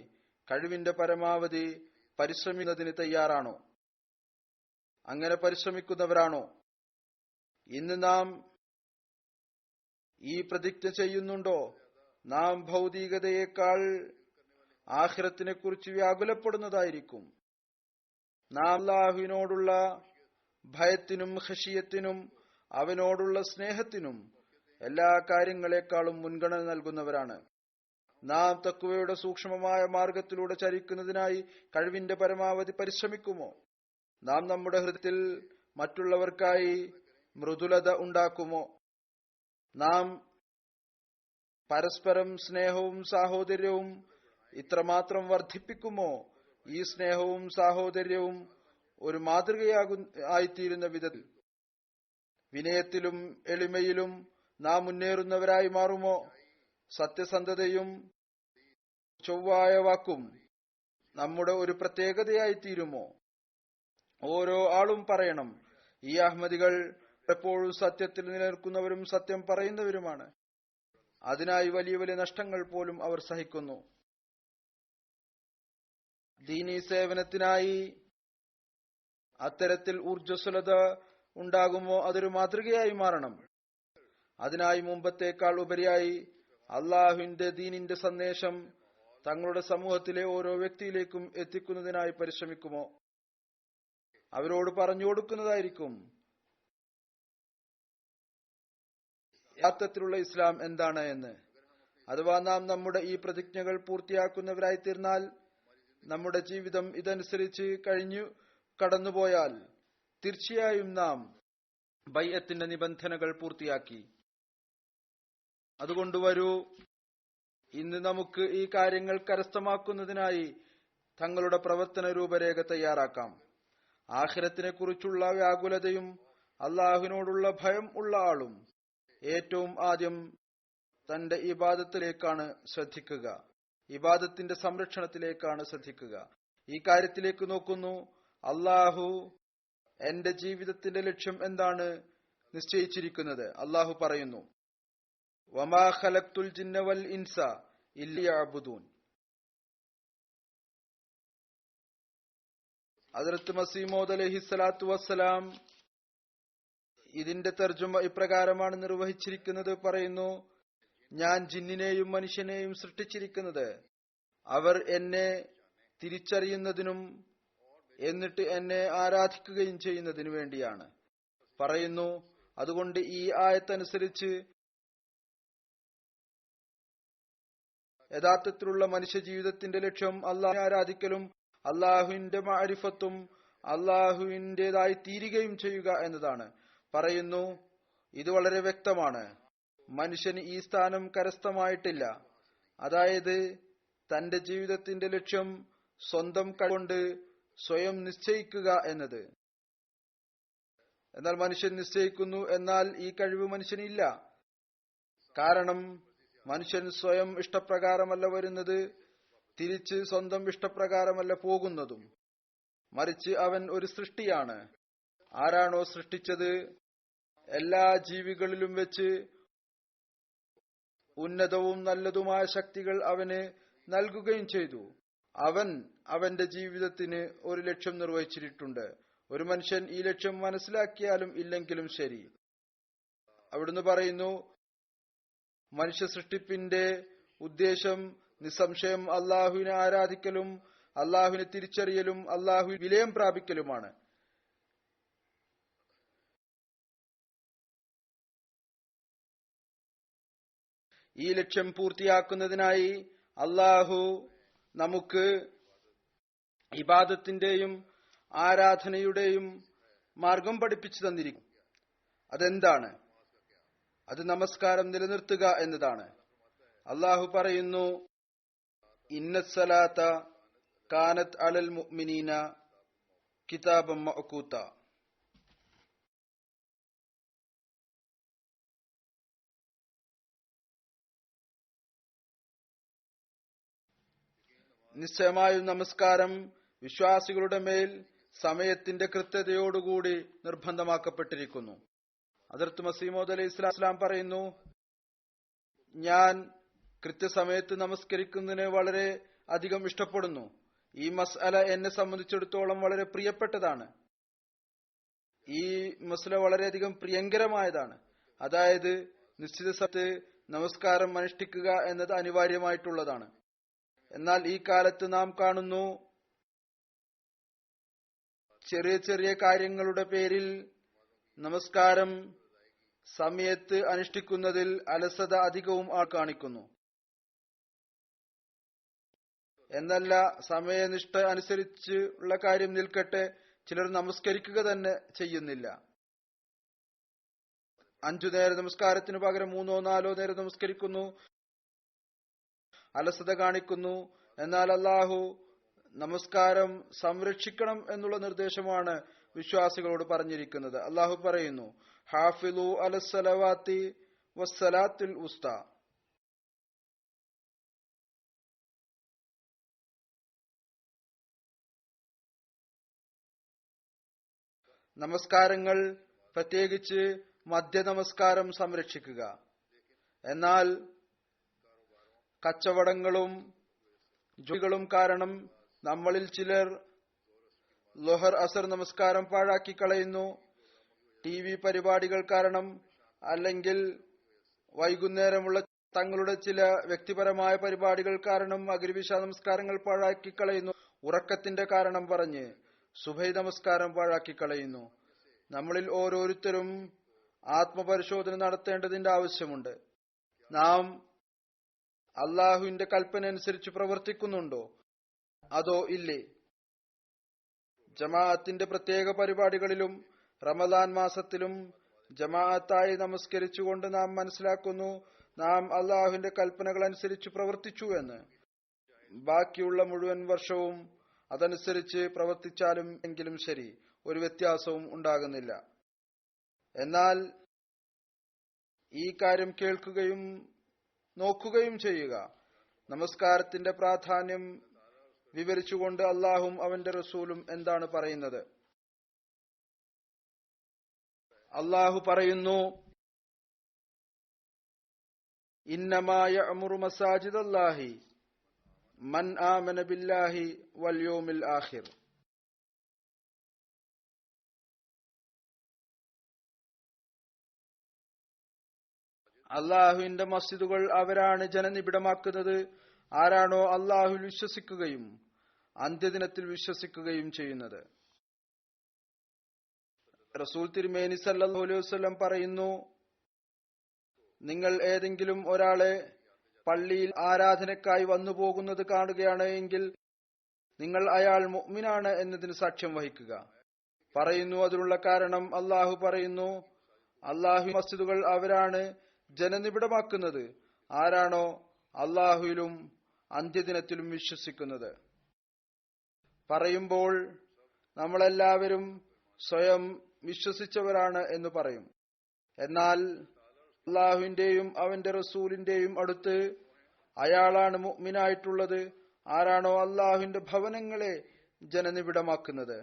കഴിവിന്റെ പരമാവധി പരിശ്രമിക്കുന്നതിന് തയ്യാറാണോ? അങ്ങനെ പരിശ്രമിക്കുന്നവരാണോ? ഇന്ന് നാം ഈ പ്രതിജ്ഞ ചെയ്യുന്നുണ്ടോ? നാം ഭൗതികതയേക്കാൾ ആഖിറത്തിനെ കുറിച്ച് വ്യാകുലപ്പെടുന്നതായിരിക്കും. നാം അല്ലാഹുവിനോടുള്ള ഭയത്തിനും ഖശിയത്തിനും അവനോടുള്ള സ്നേഹത്തിനും എല്ലാ കാര്യങ്ങളെക്കാളും മുൻഗണന നൽകുന്നവരാണ്. നാം തഖ്വയുടെ സൂക്ഷ്മമായ മാർഗത്തിലൂടെ ചരിക്കുന്നതിനായി കഴിവിന്റെ പരമാവധി പരിശ്രമിക്കുമോ? നാം നമ്മുടെ ഹൃദയത്തിൽ മറ്റുള്ളവർക്കായി മൃദുലത ഉണ്ടാക്കുമോ? നാം പരസ്പരം സ്നേഹവും സാഹോദര്യവും ഇത്രമാത്രം വർദ്ധിപ്പിക്കുമോ? ഈ സ്നേഹവും സാഹോദര്യവും ഒരു മാതൃകയായിത്തീരുന്ന വിധത്തിൽ വിനയത്തിലും എളിമയിലും നാം മുന്നേറുന്നവരായി മാറുമോ? സത്യസന്ധതയും ചൊവ്വായ വാക്കും നമ്മുടെ ഒരു പ്രത്യേകതയായി തീരുമോ? ഓരോ ആളും പറയണം, ഈ അഹമ്മദികൾ എപ്പോഴും സത്യത്തിൽ നിലനിൽക്കുന്നവരും സത്യം പറയുന്നവരുമാണ്. അതിനായി വലിയ വലിയ നഷ്ടങ്ങൾ പോലും അവർ സഹിക്കുന്നു. ദീനീ സേവനത്തിനായി അത്തരത്തിൽ ഊർജ്ജസ്വലത ഉണ്ടാകുമോ? അതൊരു മാതൃകയായി മാറണം. അതിനായി മുമ്പത്തേക്കാൾ ഉപരിയായി അള്ളാഹുവിന്റെ ദീനിന്റെ സന്ദേശം തങ്ങളുടെ സമൂഹത്തിലെ ഓരോ വ്യക്തിയിലേക്കും എത്തിക്കുന്നതിനായി പരിശ്രമിക്കുമോ? അവരോട് പറഞ്ഞു കൊടുക്കുന്നതായിരിക്കും യഥാർത്ഥത്തിലുള്ള ഇസ്ലാം എന്താണ് എന്ന്. അഥവാ നാം നമ്മുടെ ഈ പ്രതിജ്ഞകൾ പൂർത്തിയാക്കുന്നവരായി തീർന്നാൽ, നമ്മുടെ ജീവിതം ഇതനുസരിച്ച് കഴിഞ്ഞു കടന്നുപോയാൽ, തീർച്ചയായും നാം ബൈഅത്തിന്റെ നിബന്ധനകൾ പൂർത്തിയാക്കി. അതുകൊണ്ട് വരൂ, ഇന്ന് നമുക്ക് ഈ കാര്യങ്ങൾ കരസ്ഥമാക്കുന്നതിനായി തങ്ങളുടെ പ്രവർത്തന രൂപരേഖ തയ്യാറാക്കാം. ആഖിറത്തിനെ കുറിച്ചുള്ള വ്യാകുലതയും അള്ളാഹുവിനോടുള്ള ഭയം ഉള്ള ആളും ഏറ്റവും ആദ്യം തന്റെ ഇബാദത്തിലേക്കാണ് ശ്രദ്ധിക്കുക, ഇബാദത്തിന്റെ സംരക്ഷണത്തിലേക്കാണ് ശ്രദ്ധിക്കുക. ഈ കാര്യത്തിലേക്ക് നോക്കുന്നു. അള്ളാഹു എന്റെ ജീവിതത്തിന്റെ ലക്ഷ്യം എന്താണ് നിശ്ചയിച്ചിരിക്കുന്നത്? അള്ളാഹു പറയുന്നു, വമാ ഖലഖ്തുൽ ജിന്ന വൽ ഇൻസ ഇല്ലാ ലിയഅ്ബുദൂൻ. ഹദ്റത്ത് മസീഹ് മൗഊദ് അലൈഹിസ്സലാത്തു വസ്സലാം ഇതിന്റെ തർജ്ജമ ഇപ്രകാരമാണ് നിർവഹിച്ചിരിക്കുന്നത്. പറയുന്നു, ഞാൻ ജിന്നിനെയും മനുഷ്യനെയും സൃഷ്ടിച്ചിരിക്കുന്നത് അവർ എന്നെ തിരിച്ചറിയുന്നതിനും എന്നിട്ട് എന്നെ ആരാധിക്കുകയും ചെയ്യുന്നതിനു വേണ്ടിയാണ്. പറയുന്നു, അതുകൊണ്ട് ഈ ആയത്തനുസരിച്ച് യഥാർത്ഥത്തിലുള്ള മനുഷ്യ ജീവിതത്തിന്റെ ലക്ഷ്യം അള്ളാഹുവിനെ ആരാധിക്കലും അള്ളാഹുവിന്റെ മഅരിഫത്തും അള്ളാഹുവിന്റേതായി തീരുകയും ചെയ്യുക എന്നതാണ്. പറയുന്നു, ഇത് വളരെ വ്യക്തമാണ്. മനുഷ്യന് ഈ സ്ഥാനം കരസ്ഥമായിട്ടില്ല, അതായത് തന്റെ ജീവിതത്തിന്റെ ലക്ഷ്യം സ്വന്തം കഴിവുകൊണ്ട് സ്വയം നിശ്ചയിക്കുക എന്നത്. എന്നാൽ മനുഷ്യൻ നിശ്ചയിക്കുന്നു, എന്നാൽ ഈ കഴിവ് മനുഷ്യനില്ല. കാരണം മനുഷ്യൻ സ്വയം ഇഷ്ടപ്രകാരമല്ല വരുന്നത്, തിരിച്ച് സ്വന്തം ഇഷ്ടപ്രകാരമല്ല പോകുന്നതും. മറിച്ച് അവൻ ഒരു സൃഷ്ടിയാണ്. ആരാണോ സൃഷ്ടിച്ചത് എല്ലാ ജീവികളിലും വെച്ച് ഉന്നതവും നല്ലതുമായ ശക്തികൾ അവന് നൽകുകയും ചെയ്തു. അവൻ അവന്റെ ജീവിതത്തിന് ഒരു ലക്ഷ്യം നിർവഹിച്ചിട്ടുണ്ട്. ഒരു മനുഷ്യൻ ഈ ലക്ഷ്യം മനസ്സിലാക്കിയാലും ഇല്ലെങ്കിലും ശരി. അവിടുന്ന് പറയുന്നു, മനുഷ്യ സൃഷ്ടിപ്പിന്റെ ഉദ്ദേശം നിസ്സംശയം അള്ളാഹുവിനെ ആരാധിക്കലും അള്ളാഹുവിനെ തിരിച്ചറിയലും അള്ളാഹു വിലയം പ്രാപിക്കലുമാണ്. ഈ ലക്ഷ്യം പൂർത്തിയാക്കുന്നതിനായി അള്ളാഹു നമുക്ക് ഇബാദത്തിന്റെയും ആരാധനയുടെയും മാർഗം പഠിപ്പിച്ചു തന്നിരിക്കും. അതെന്താണ്? അത് നമസ്കാരം നിലനിർത്തുക എന്നതാണ്. അള്ളാഹു പറയുന്നു, ഇന്നസ്സലാത്ത കാനത് അലൽ മുഅ്മിനീന കിതാബം മഅ്കൂത. നിശ്ചയമായും നമസ്കാരം വിശ്വാസികളുടെ മേൽ സമയത്തിന്റെ കൃത്യതയോടുകൂടി നിർബന്ധമാക്കപ്പെട്ടിരിക്കുന്നു. ഹദ്റത്ത് മസീഹ് മൗഊദ് അലൈഹി ഇസ്ലാം പറയുന്നു, ഞാൻ കൃത്യസമയത്ത് നമസ്കരിക്കുന്നതിനെ വളരെ അധികം ഇഷ്ടപ്പെടുന്നു. ഈ മസ്അല എന്നെ സംബന്ധിച്ചിടത്തോളം വളരെ പ്രിയപ്പെട്ടതാണ്. ഈ മസ്അല വളരെയധികം പ്രിയങ്കരമായതാണ്. അതായത് നിശ്ചിത സമയത്ത് നമസ്കാരം അനുഷ്ഠിക്കുക എന്നത് അനിവാര്യമായിട്ടുള്ളതാണ്. എന്നാൽ ഈ കാലത്ത് നാം കാണുന്നു, ചെറിയ ചെറിയ കാര്യങ്ങളുടെ പേരിൽ നമസ്കാരം സമയത്ത് അനുഷ്ഠിക്കുന്നതിൽ അലസത അധികവും കാണിക്കുന്നു. എന്നല്ല, സമയനിഷ്ഠ അനുസരിച്ച് ഉള്ള കാര്യം നിൽക്കട്ടെ, ചിലർ നമസ്കരിക്കുക തന്നെ ചെയ്യുന്നില്ല. 5 നേര നമസ്കാരത്തിന് പകരം 3 or 4 നേരം നമസ്കരിക്കുന്നു, അലസത കാണിക്കുന്നു. എന്നാൽ അള്ളാഹു നമസ്കാരം സംരക്ഷിക്കണം എന്നുള്ള നിർദ്ദേശമാണ് വിശ്വാസികളോട് പറഞ്ഞിരിക്കുന്നത്. അള്ളാഹു പറയുന്നു, ഹാഫിളു അലസ്സലവാത്തി വസ്സലാത്തുൽ ഉസ്ത. നമസ്കാരങ്ങൾ, പ്രത്യേകിച്ച് മധ്യ നമസ്കാരം സംരക്ഷിക്കുക. എന്നാൽ കച്ചവടങ്ങളും ജോലികളും കാരണം നമ്മളിൽ ചിലർ ളുഹർ അസർ നമസ്കാരം പാഴാക്കി കളയുന്നു. TV പരിപാടികൾ കാരണം അല്ലെങ്കിൽ വൈകുന്നേരമുള്ള തങ്ങളുടെ ചില വ്യക്തിപരമായ പരിപാടികൾ കാരണം മഗ്‌രിബ് ഇശാ നമസ്കാരങ്ങൾ പാഴാക്കി കളയുന്നു. ഉറക്കത്തിന്റെ കാരണം പറഞ്ഞ് സുബഹി നമസ്കാരം പാഴാക്കി കളയുന്നു. നമ്മളിൽ ഓരോരുത്തരും ആത്മപരിശോധന നടത്തേണ്ടതിന്റെ ആവശ്യമുണ്ട്. നാം അള്ളാഹുവിന്റെ കൽപ്പന അനുസരിച്ച് പ്രവർത്തിക്കുന്നുണ്ടോ അതോ ഇല്ലേ? ജമാഅത്തിന്റെ പ്രത്യേക പരിപാടികളിലും റമദാൻ മാസത്തിലും ജമാഅത്തായി നമസ്കരിച്ചുകൊണ്ട് നാം മനസ്സിലാക്കുന്നു നാം അള്ളാഹുവിന്റെ കൽപ്പനകൾ അനുസരിച്ച് പ്രവർത്തിച്ചു എന്ന്. ബാക്കിയുള്ള മുഴുവൻ വർഷവും അതനുസരിച്ച് പ്രവർത്തിച്ചാലും എങ്കിലും ശരി, ഒരു വ്യത്യാസവും ഉണ്ടാകുന്നില്ല. എന്നാൽ ഈ കാര്യം കേൾക്കുകയും നോക്കുകയും ചെയ്യുക. നമസ്കാരത്തിന്റെ പ്രാധാന്യം വിവരിച്ചുകൊണ്ട് അള്ളാഹും അവന്റെ റസൂലും എന്താണ് പറയുന്നത്? അള്ളാഹു പറയുന്നു, ഇന്നമാ യഅ്മുറു മസാജിദല്ലാഹി മൻ ആമന ബില്ലാഹി വൽ യൗമിൽ ആഖിർ. അള്ളാഹുവിന്റെ മസ്ജിദുകൾ അവരാണ് ജനനിബിഡമാക്കുന്നത് ആരാണോ അള്ളാഹുവിൽ വിശ്വസിക്കുകയും അന്ത്യദിനത്തിൽ വിശ്വസിക്കുകയും ചെയ്യുന്നത്. റസൂൽ തിരുമേനി സല്ലല്ലാഹു അലൈഹി വസല്ലം പറയുന്നു, നിങ്ങൾ ഏതെങ്കിലും ഒരാളെ പള്ളിയിൽ ആരാധനക്കായി വന്നു പോകുന്നത് കാണുകയാണ് എങ്കിൽ നിങ്ങൾ അയാൾ മുഅ്മിനാണ് എന്നതിന് സാക്ഷ്യം വഹിക്കുക. പറയുന്നു, അതിനുള്ള കാരണം അള്ളാഹു പറയുന്നു, അള്ളാഹു മസ്ജിദുകൾ അവരാണ് ജനനിബിഡമാക്കുന്നത് ആരാണോ അള്ളാഹുവിലും അന്ത്യദിനത്തിലും വിശ്വസിക്കുന്നത്. പറയുമ്പോൾ നമ്മളെല്ലാവരും സ്വയം വിശ്വസിച്ചവരാണ് എന്ന് പറയും. എന്നാൽ അള്ളാഹുവിന്റെയും അവന്റെ റസൂലിന്റെയും അടുത്ത് അയാളാണ് മുഅ്മിനായിട്ടുള്ളത് ആരാണോ അള്ളാഹുവിന്റെ ഭവനങ്ങളെ ജനനിബിഡമാക്കുന്നത്.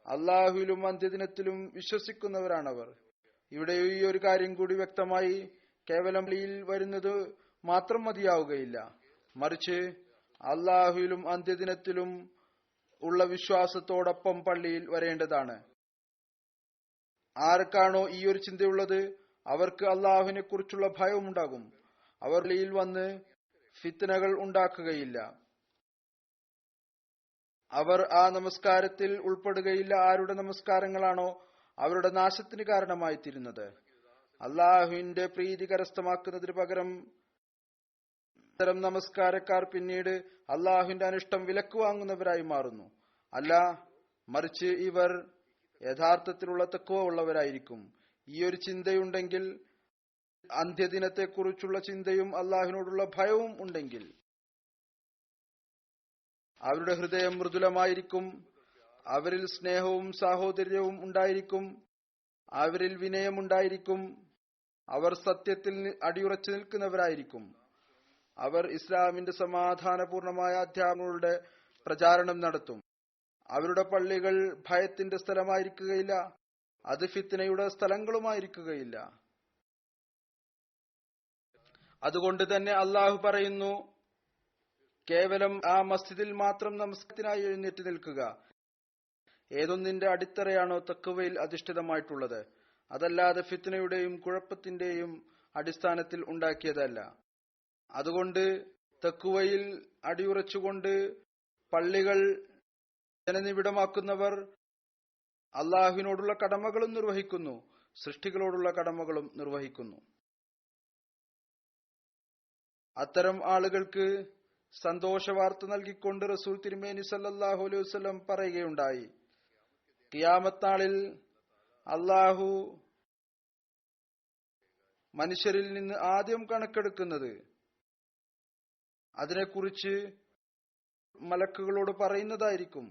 അള്ളാഹുവിലും അന്ത്യദിനത്തിലും വിശ്വസിക്കുന്നവരാണവർ. ഇവിടെ ഈ ഒരു കാര്യം കൂടി വ്യക്തമായി, കേവലം പള്ളിയിൽ വരുന്നത് മാത്രം മതിയാവുകയില്ല, മറിച്ച് അള്ളാഹുവിലും അന്ത്യദിനത്തിലും ഉള്ള വിശ്വാസത്തോടൊപ്പം പള്ളിയിൽ വരേണ്ടതാണ്. ആർക്കാണോ ഈ ഒരു ചിന്തയുള്ളത് അവർക്ക് അള്ളാഹുവിനെ കുറിച്ചുള്ള ഭയമുണ്ടാകും. അവർ പള്ളിയിൽ വന്ന് ഫിത്നകൾ ഉണ്ടാക്കുകയില്ല. അവർ ആ നമസ്കാരത്തിൽ ഉൾപ്പെടുകയില്ല ആരുടെ നമസ്കാരങ്ങളാണോ അവരുടെ നാശത്തിന് കാരണമായി തീരുന്നത്. അള്ളാഹുവിന്റെ പ്രീതി കരസ്ഥമാക്കുന്നതിന് പകരം ഇത്തരം നമസ്കാരക്കാർ പിന്നീട് അള്ളാഹുവിന്റെ അനിഷ്ടം വിലക്ക് വാങ്ങുന്നവരായി മാറുന്നു. അല്ല, മറിച്ച് ഇവർ യഥാർത്ഥത്തിലുള്ള തഖ്വ ഉള്ളവരായിരിക്കും. ഈ ഒരു ചിന്തയുണ്ടെങ്കിൽ, അന്ത്യദിനത്തെക്കുറിച്ചുള്ള ചിന്തയും അള്ളാഹുവിനോടുള്ള ഭയവും ഉണ്ടെങ്കിൽ അവരുടെ ഹൃദയം മൃദുലമായിരിക്കും. അവരിൽ സ്നേഹവും സാഹോദര്യവും ഉണ്ടായിരിക്കും. അവരിൽ വിനയമുണ്ടായിരിക്കും. അവർ സത്യത്തിൽ അടിയുറച്ചു നിൽക്കുന്നവരായിരിക്കും. അവർ ഇസ്ലാമിന്റെ സമാധാനപൂർണമായ അധ്യാപനങ്ങളുടെ പ്രചാരണം നടത്തും. അവരുടെ പള്ളികൾ ഭയത്തിന്റെ സ്ഥലമായിരിക്കുകയില്ല, അത് ഫിത്നയുടെ സ്ഥലങ്ങളുമായിരിക്കുകയില്ല. അതുകൊണ്ട് തന്നെ അള്ളാഹു പറയുന്നു, കേവലം ആ മസ്ജിദിൽ മാത്രം നമസ്കാരത്തിനായി എഴുന്നേറ്റ് നിൽക്കുക. ഏതൊന്നിന്റെ അടിത്തറയാണോ തഖ്വയിൽ അധിഷ്ഠിതമായിട്ടുള്ളത്, അതല്ലാതെ ഫിത്നയുടെയും കുഴപ്പത്തിന്റെയും അടിസ്ഥാനത്തിൽ ഉണ്ടാക്കിയതല്ല. അതുകൊണ്ട് തഖ്വയിൽ അടിയുറച്ചുകൊണ്ട് പള്ളികൾ ജനനിബിഡമാക്കുന്നവർ അള്ളാഹുവിനോടുള്ള കടമകളും നിർവഹിക്കുന്നു, സൃഷ്ടികളോടുള്ള കടമകളും നിർവഹിക്കുന്നു. അത്തരം ആളുകൾക്ക് സന്തോഷവാർത്ത നൽകിക്കൊണ്ട് റസൂൽ തിരുമേനി സല്ലല്ലാഹു അലൈഹി വസല്ലം പറയുകയുണ്ടായി, ഖിയാമത്ത് നാളിൽ അള്ളാഹു മനുഷ്യരിൽ നിന്ന് ആദ്യം കണക്കെടുക്കുന്നത് അതിനെക്കുറിച്ച് മലക്കുകളോട് പറയുന്നതായിരിക്കും,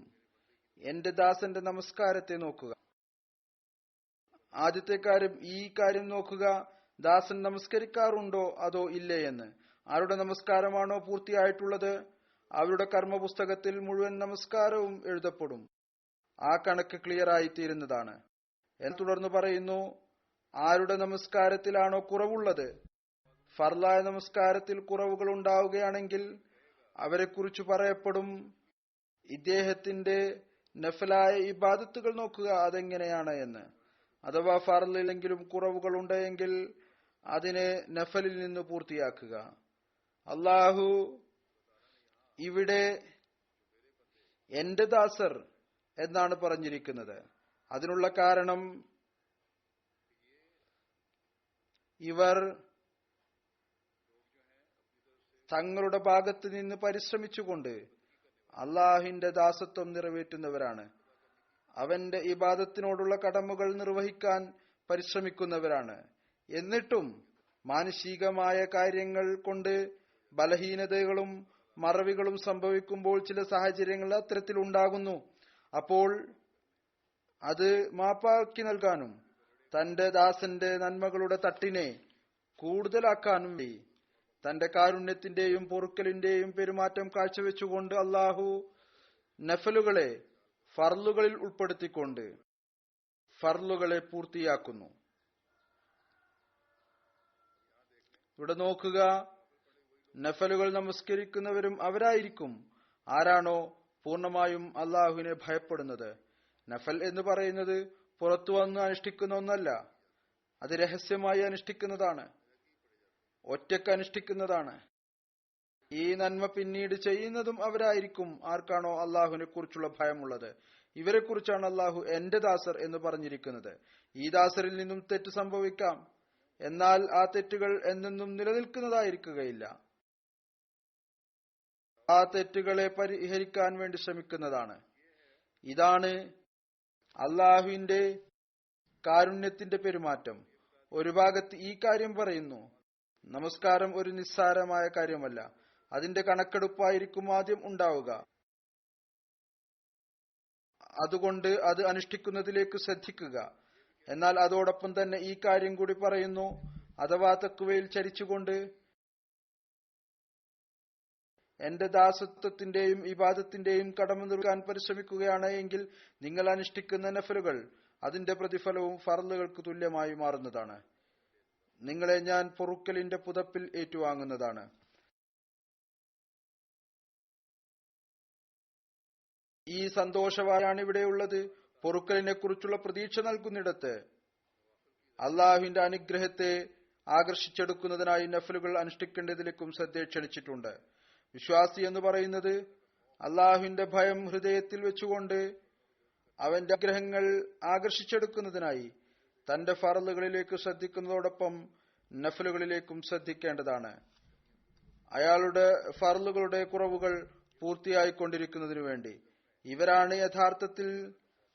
എന്റെ ദാസന്റെ നമസ്കാരത്തെ നോക്കുക. ആദ്യത്തെ കാര്യം ഈ കാര്യം നോക്കുക, ദാസൻ നമസ്കരിക്കാറുണ്ടോ അതോ ഇല്ലേ എന്ന്. ആരുടെ നമസ്കാരമാണോ പൂർത്തിയായിട്ടുള്ളത് അവരുടെ കർമ്മപുസ്തകത്തിൽ മുഴുവൻ നമസ്കാരവും എഴുതപ്പെടും. ആ കണക്ക് ക്ലിയർ ആയിത്തീരുന്നതാണ്. എന്ന് തുടർന്ന് പറയുന്നു, ആരുടെ നമസ്കാരത്തിലാണോ കുറവുള്ളത്, ഫർലായ നമസ്കാരത്തിൽ കുറവുകൾ ഉണ്ടാവുകയാണെങ്കിൽ അവരെക്കുറിച്ച് പറയപ്പെടും, ഇദ്ദേഹത്തിന്റെ നഫലായ ഇബാദത്തുകൾ നോക്കുക അതെങ്ങനെയാണ് എന്ന്. അഥവാ ഫർലിലെങ്കിലും കുറവുകൾ ഉണ്ടെങ്കിൽ അതിനെ നഫലിൽ നിന്ന് പൂർത്തിയാക്കുക. അള്ളാഹു ഇവിടെ എന്റെ ദാസർ എന്നാണ് പറഞ്ഞിരിക്കുന്നത്. അതിനുള്ള കാരണം ഇവർ തങ്ങളുടെ ഭാഗത്ത് നിന്ന് പരിശ്രമിച്ചുകൊണ്ട് അള്ളാഹുവിന്റെ ദാസത്വം നിറവേറ്റുന്നവരാണ്. അവന്റെ ഇബാദത്തിനോടുള്ള കടമകൾ നിർവഹിക്കാൻ പരിശ്രമിക്കുന്നവരാണ്. എന്നിട്ടും മാനുഷികമായ കാര്യങ്ങൾ കൊണ്ട് ബലഹീനതകളും മറവികളും സംഭവിക്കുമ്പോൾ ചില സാഹചര്യങ്ങൾ അത്തരത്തിൽ ഉണ്ടാകുന്നു. അപ്പോൾ അത് മാപ്പാക്കി നൽകാനും തന്റെ ദാസന്റെ നന്മകളുടെ തട്ടിനെ കൂടുതലാക്കാനും വേണ്ടി തന്റെ കാരുണ്യത്തിന്റെയും പൊറുക്കലിന്റെയും പെരുമാറ്റം കാഴ്ചവെച്ചുകൊണ്ട് അള്ളാഹു നഫലുകളെ ഫർലുകളിൽ ഉൾപ്പെടുത്തിക്കൊണ്ട് ഫർലുകളെ പൂർത്തിയാക്കുന്നു. ഇവിടെ നോക്കുക, നഫലുകൾ നമസ്കരിക്കുന്നവരും അവരായിരിക്കും ആരാണോ പൂർണ്ണമായും അള്ളാഹുവിനെ ഭയപ്പെടുന്നത്. നഫൽ എന്ന് പറയുന്നത് പുറത്തു വന്ന് അനുഷ്ഠിക്കുന്ന ഒന്നല്ല, അത് രഹസ്യമായി അനുഷ്ഠിക്കുന്നതാണ്. ഒറ്റക്ക് അനുഷ്ഠിക്കുന്നതാണ്. ഈ നന്മ പിന്നീട് ചെയ്യുന്നതും അവരായിരിക്കും ആർക്കാണോ അള്ളാഹുവിനെ കുറിച്ചുള്ള ഭയമുള്ളത്. ഇവരെ കുറിച്ചാണ് അള്ളാഹു എന്റെ ദാസർ എന്ന് പറഞ്ഞിരിക്കുന്നത്. ഈ ദാസരിൽ നിന്നും തെറ്റ് സംഭവിക്കാം, എന്നാൽ ആ തെറ്റുകൾ എന്നെന്നും നിലനിൽക്കുന്നതായിരിക്കുകയില്ല. ആ തെറ്റുകളെ പരിഹരിക്കാൻ വേണ്ടി ശ്രമിക്കുന്നതാണ്. ഇതാണ് അള്ളാഹുവിന്റെ കാരുണ്യത്തിന്റെ പെരുമാറ്റം. ഒരു ഭാഗത്ത് ഈ കാര്യം പറയുന്നു, നമസ്കാരം ഒരു നിസ്സാരമായ കാര്യമല്ല, അതിന്റെ കണക്കെടുപ്പായിരിക്കും ആദ്യം ഉണ്ടാവുക. അതുകൊണ്ട് അത് അനുഷ്ഠിക്കുന്നതിലേക്ക് ശ്രദ്ധിക്കുക. എന്നാൽ അതോടൊപ്പം തന്നെ ഈ കാര്യം കൂടി പറയുന്നു, അഥവാ തഖ്വയിൽ ചരിച്ചുകൊണ്ട് എന്റെ ദാസത്വത്തിന്റെയും ഇബാദത്തിന്റെയും കടമ നിർവഹിക്കാൻ പരിശ്രമിക്കുകയാണ് എങ്കിൽ നിങ്ങൾ അനുഷ്ഠിക്കുന്ന നഫലുകൾ അതിന്റെ പ്രതിഫലവും ഫർളുകൾക്ക് തുല്യമായി മാറുന്നതാണ്. നിങ്ങളെ ഞാൻ പൊറുക്കലിന്റെ പുതപ്പിൽ ഏറ്റുവാങ്ങുന്നതാണ്. ഈ സന്തോഷവാനാണ് ഇവിടെയുള്ളത്. പൊറുക്കലിനെ കുറിച്ചുള്ള പ്രതീക്ഷ നൽകുന്നിടത്ത് അള്ളാഹുവിന്റെ അനുഗ്രഹത്തെ ആകർഷിച്ചെടുക്കുന്നതിനായി നഫലുകൾ അനുഷ്ഠിക്കേണ്ടതിലേക്കും ശ്രദ്ധ ക്ഷണിച്ചിട്ടുണ്ട്. വിശ്വാസി എന്ന് പറയുന്നത് അള്ളാഹുവിന്റെ ഭയം ഹൃദയത്തിൽ വെച്ചുകൊണ്ട് അവന്റെ അനുഗ്രഹങ്ങൾ ആകർഷിച്ചെടുക്കുന്നതിനായി തന്റെ ഫർളുകളിലേക്ക് ശ്രദ്ധിക്കുന്നതോടൊപ്പം നഫലുകളിലേക്കും ശ്രദ്ധിക്കേണ്ടതാണ്. അയാളുടെ ഫർളുകളുടെ കുറവുകൾ പൂർത്തിയായിക്കൊണ്ടിരിക്കുന്നതിനു വേണ്ടി. ഇവരാണ് യഥാർത്ഥത്തിൽ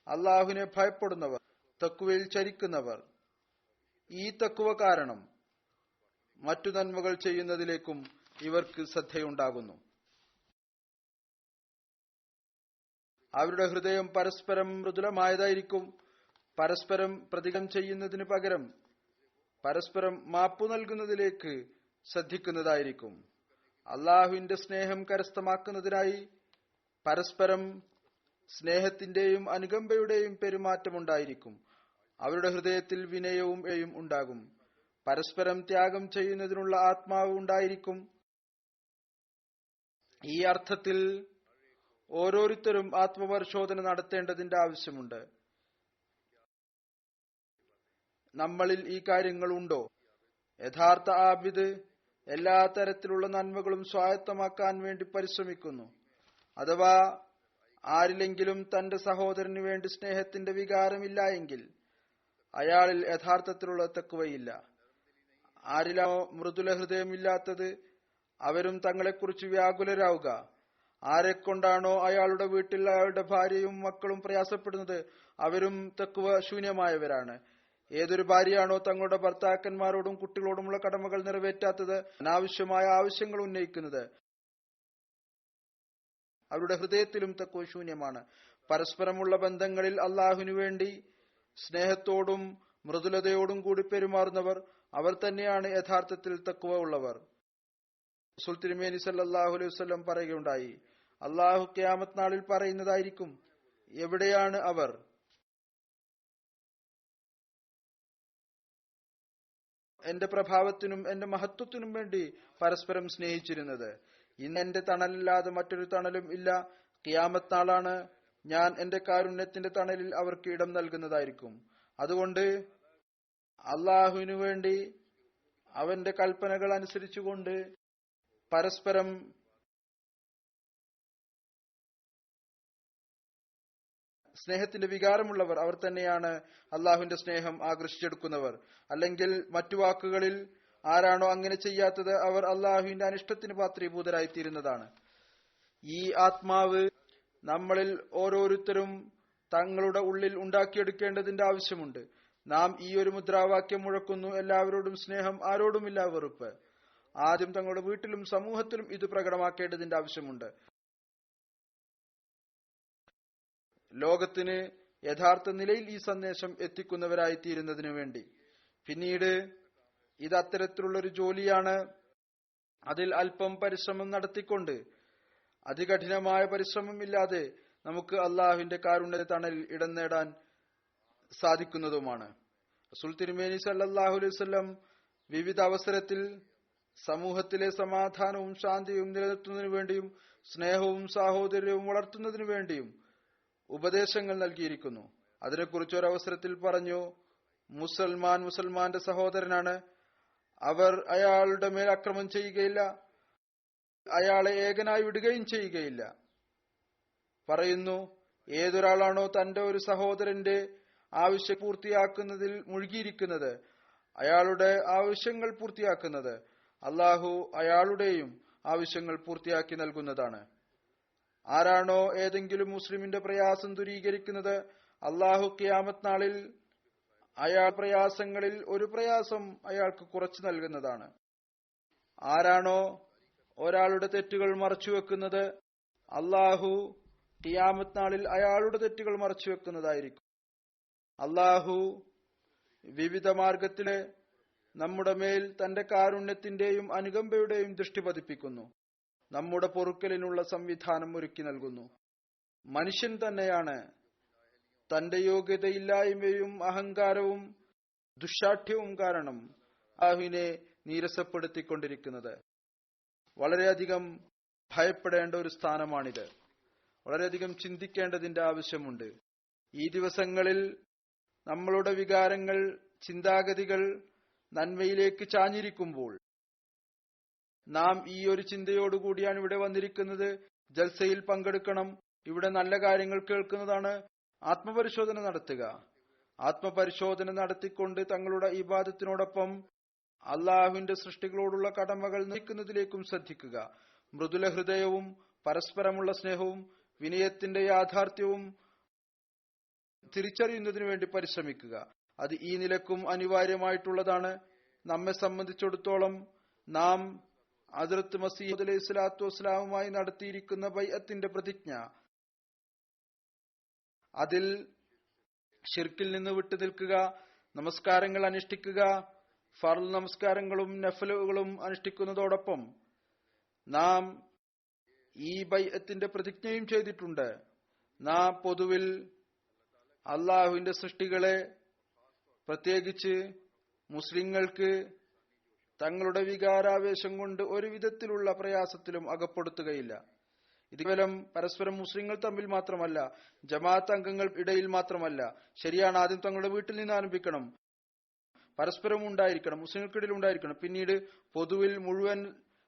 അള്ളാഹുവിനെ ഭയപ്പെടുന്നവർ, തഖ്വയിൽ ചരിക്കുന്നവർ. ഈ തഖ്വ കാരണം മറ്റു നന്മകൾ ചെയ്യുന്നതിലേക്കും ഇവർക്ക് ശ്രദ്ധയുണ്ടാകുന്നു. അവരുടെ ഹൃദയം പരസ്പരം മൃദുലമായതായിരിക്കും. പരസ്പരം പ്രതികാരം ചെയ്യുന്നതിന് പകരം പരസ്പരം മാപ്പു നൽകുന്നതിലേക്ക് ശ്രദ്ധിക്കുന്നതായിരിക്കും. അള്ളാഹുവിന്റെ സ്നേഹം കരസ്ഥമാക്കുന്നതിനായി പരസ്പരം സ്നേഹത്തിന്റെയും അനുകമ്പയുടെയും പെരുമാറ്റമുണ്ടായിരിക്കും. അവരുടെ ഹൃദയത്തിൽ വിനയവും ഉണ്ടാകും. പരസ്പരം ത്യാഗം ചെയ്യുന്നതിനുള്ള ആത്മാവ് ഉണ്ടായിരിക്കും. ഈ അർത്ഥത്തിൽ ഓരോരുത്തരും ആത്മപരിശോധന നടത്തേണ്ടതിന്റെ ആവശ്യമുണ്ട്. നമ്മളിൽ ഈ കാര്യങ്ങൾ ഉണ്ടോ? യഥാർത്ഥ ആബിദ് എല്ലാ തരത്തിലുള്ള നന്മകളും സ്വായത്തമാക്കാൻ വേണ്ടി പരിശ്രമിക്കുന്നു. അഥവാ ആരിലെങ്കിലും തന്റെ സഹോദരന് വേണ്ടി സ്നേഹത്തിന്റെ വികാരമില്ല എങ്കിൽ അയാളിൽ യഥാർത്ഥത്തിലുള്ള തഖ്വയില്ല. ആരിലാണോ മൃദുല ഹൃദയമില്ലാത്തത് അവരും തങ്ങളെക്കുറിച്ച് വ്യാകുലരാവുക. ആരെക്കൊണ്ടാണോ അയാളുടെ വീട്ടിൽ അയാളുടെ ഭാര്യയും മക്കളും പ്രയാസപ്പെടുന്നത് അവരും തഖ്വ ശൂന്യമായവരാണ്. ഏതൊരു ഭാര്യയാണോ തങ്ങളുടെ ഭർത്താക്കന്മാരോടും കുട്ടികളോടുമുള്ള കടമകൾ നിറവേറ്റാത്തത്, അനാവശ്യമായ ആവശ്യങ്ങൾ ഉന്നയിക്കുന്നത്, അവരുടെ ഹൃദയത്തിലും തഖ്വ ശൂന്യമാണ്. പരസ്പരമുള്ള ബന്ധങ്ങളിൽ അള്ളാഹുവിനു വേണ്ടി സ്നേഹത്തോടും മൃദുലതയോടും കൂടി പെരുമാറുന്നവർ അവർ തന്നെയാണ് യഥാർത്ഥത്തിൽ തഖ്വ ഉള്ളവർ. റസൂൽ തിരുമേനി സല്ലല്ലാഹു അലൈഹി വസല്ലം പറയുകയുണ്ടായി, അള്ളാഹു ഖിയാമത്ത് നാളിൽ പറയുന്നതായിരിക്കും, എവിടെയാണ് അവർ എന്റെ പ്രഭാവത്തിനും എന്റെ മഹത്വത്തിനും വേണ്ടി പരസ്പരം സ്നേഹിച്ചിരുന്നത്? ഇന്ന് എന്റെ തണലില്ലാതെ മറ്റൊരു തണലും ഇല്ല. ഖിയാമത്ത് നാളാണ് ഞാൻ എന്റെ കാരുണ്യത്തിന്റെ തണലിൽ അവർക്ക് ഇടം നൽകുന്നതായിരിക്കും. അതുകൊണ്ട് അള്ളാഹുവിനു വേണ്ടി അവന്റെ കൽപ്പനകൾ അനുസരിച്ചുകൊണ്ട് പരസ്പരം സ്നേഹത്തിന്റെ വികാരമുള്ളവർ അവർ തന്നെയാണ് അള്ളാഹുവിന്റെ സ്നേഹം ആകർഷിച്ചെടുക്കുന്നവർ. അല്ലെങ്കിൽ മറ്റു വാക്കുകളിൽ ആരാണോ അങ്ങനെ ചെയ്യാത്തത് അവർ അള്ളാഹുവിന്റെ അനിഷ്ടത്തിന് പാത്രീഭൂതരായിത്തീരുന്നതാണ്. ഈ ആത്മാവ് നമ്മളിൽ ഓരോരുത്തരും തങ്ങളുടെ ഉള്ളിൽ ഉണ്ടാക്കിയെടുക്കേണ്ടതിന്റെ ആവശ്യമുണ്ട്. നാം ഈ ഒരു മുദ്രാവാക്യം മുഴക്കുന്നു, എല്ലാവരോടും സ്നേഹം, ആരോടുമില്ല വെറുപ്പ്. ആദ്യം തങ്ങളുടെ വീട്ടിലും സമൂഹത്തിലും ഇത് പ്രകടമാക്കേണ്ടതിന്റെ ആവശ്യമുണ്ട്. ലോകത്തിന് യഥാർത്ഥ നിലയിൽ ഈ സന്ദേശം എത്തിക്കുന്നവരായി തീരുന്നതിനു വേണ്ടി. പിന്നീട് ഇത് അത്തരത്തിലുള്ളൊരു ജോലിയാണ്. അതിൽ അല്പം പരിശ്രമം നടത്തിക്കൊണ്ട്, അതികഠിനമായ പരിശ്രമം ഇല്ലാതെ നമുക്ക് അള്ളാഹുവിന്റെ കാരുണ്യ തണലിൽ ഇടം നേടാൻ സാധിക്കുന്നതുമാണ്. റസൂൽ തിരുമേനി സല്ലല്ലാഹു അലൈഹി വസല്ലം വിവിധ അവസരത്തിൽ സമൂഹത്തിലെ സമാധാനവും ശാന്തിയും നിലനിർത്തുന്നതിനു വേണ്ടിയും സ്നേഹവും സാഹോദര്യവും വളർത്തുന്നതിനു വേണ്ടിയും ഉപദേശങ്ങൾ നൽകിയിരിക്കുന്നു. അതിനെക്കുറിച്ച് ഒരവസരത്തിൽ പറഞ്ഞു, മുസൽമാന്റെ സഹോദരനാണ്. അവർ അയാളുടെ മേൽ അക്രമം ചെയ്യുകയില്ല, അയാളെ ഏകനായി വിടുകയും ചെയ്യുകയില്ല. പറയുന്നു, ഏതൊരാളാണോ തന്റെ ഒരു സഹോദരന്റെ ആവശ്യം പൂർത്തിയാക്കുന്നതിൽ മുഴുകിയിരിക്കുന്നത്, അയാളുടെ ആവശ്യങ്ങൾ പൂർത്തിയാക്കുന്നത്, അള്ളാഹു അയാളുടെയും ആവശ്യങ്ങൾ പൂർത്തിയാക്കി നൽകുന്നതാണ്. ആരാണോ ഏതെങ്കിലും മുസ്ലിമിന്റെ പ്രയാസം ദൂരീകരിക്കുന്നത്, അള്ളാഹു ഖിയാമത്ത് നാളിൽ അയാൾ പ്രയാസങ്ങളിൽ ഒരു പ്രയാസം അയാൾക്ക് കുറച്ചു നൽകുന്നതാണ്. ആരാണോ ഒരാളുടെ തെറ്റുകൾ മറച്ചുവെക്കുന്നത്, അള്ളാഹു ഖിയാമത്ത് നാളിൽ അയാളുടെ തെറ്റുകൾ മറച്ചുവെക്കുന്നതായിരിക്കും. അള്ളാഹു വിവിധ മാർഗത്തില് നമ്മുടെ മേൽ തന്റെ കാരുണ്യത്തിന്റെയും അനുകമ്പയുടെയും ദൃഷ്ടി പതിപ്പിക്കുന്നു, നമ്മുടെ പൊറുക്കലിനുള്ള സംവിധാനം ഒരുക്കി നൽകുന്നു. മനുഷ്യൻ തന്നെയാണ് തന്റെ യോഗ്യതയില്ലായ്മയും അഹങ്കാരവും ദുശാഠ്യവും കാരണം അല്ലാഹുവിനെ നീരസപ്പെടുത്തിക്കൊണ്ടിരിക്കുന്നത്. വളരെയധികം ഭയപ്പെടേണ്ട ഒരു സ്ഥാനമാണിത്. വളരെയധികം ചിന്തിക്കേണ്ടതിന്റെ ആവശ്യമുണ്ട്. ഈ ദിവസങ്ങളിൽ നമ്മളുടെ വികാരങ്ങൾ, ചിന്താഗതികൾ നന്മയിലേക്ക് ചാഞ്ഞിരിക്കുമ്പോൾ നാം ഈ ഒരു ചിന്തയോടുകൂടിയാണ് ഇവിടെ വന്നിരിക്കുന്നത്. ജൽസയിൽ പങ്കെടുക്കണം, ഇവിടെ നല്ല കാര്യങ്ങൾ കേൾക്കുന്നതാണ്. ആത്മപരിശോധന നടത്തുക. ആത്മപരിശോധന നടത്തിക്കൊണ്ട് തങ്ങളുടെ ഇബാദത്തിനോടൊപ്പം അള്ളാഹുവിന്റെ സൃഷ്ടികളോടുള്ള കടമകൾ നിർവഹിക്കുന്നതിലേക്കും ശ്രദ്ധിക്കുക. മൃദുല ഹൃദയവും പരസ്പരമുള്ള സ്നേഹവും വിനയത്തിന്റെ യാഥാർത്ഥ്യവും തിരിച്ചറിയുന്നതിനു വേണ്ടി പരിശ്രമിക്കുക. അത് ഈ നിലക്കും അനിവാര്യമായിട്ടുള്ളതാണ്. നമ്മെ സംബന്ധിച്ചിടത്തോളം നാം ഹദ്റത്ത് മസീഹ് അലൈഹി സ്വലാത്തു വസ്സലാമുമായി നടത്തിയിരിക്കുന്ന ബൈഅത്തിന്റെ പ്രതിജ്ഞ, അതിൽ ഷിർക്കിൽ നിന്ന് വിട്ടുനിൽക്കുക, നമസ്കാരങ്ങൾ അനുഷ്ഠിക്കുക, ഫർള് നമസ്കാരങ്ങളും നഫലുകളും അനുഷ്ഠിക്കുന്നതോടൊപ്പം നാം ഈ ബൈഅത്തിന്റെ പ്രതിജ്ഞയും ചെയ്തിട്ടുണ്ട്. നാം പൊതുവിൽ അള്ളാഹുവിന്റെ സൃഷ്ടികളെ, പ്രത്യേകിച്ച് മുസ്ലിങ്ങൾക്ക് തങ്ങളുടെ വികാരാവേശം കൊണ്ട് ഒരു വിധത്തിലുള്ള പ്രയാസത്തിലും അകപ്പെടുത്തുകയില്ല. ഇത് കേവലം പരസ്പരം മുസ്ലിങ്ങൾ തമ്മിൽ മാത്രമല്ല, ജമാഅത്ത് അംഗങ്ങൾ ഇടയിൽ മാത്രമല്ല. ശരിയാണ്, ആദ്യം തങ്ങളുടെ വീട്ടിൽ നിന്ന് ആരംഭിക്കണം, പരസ്പരം ഉണ്ടായിരിക്കണം, മുസ്ലിങ്ങൾക്കിടയിൽ ഉണ്ടായിരിക്കണം. പിന്നീട് പൊതുവിൽ മുഴുവൻ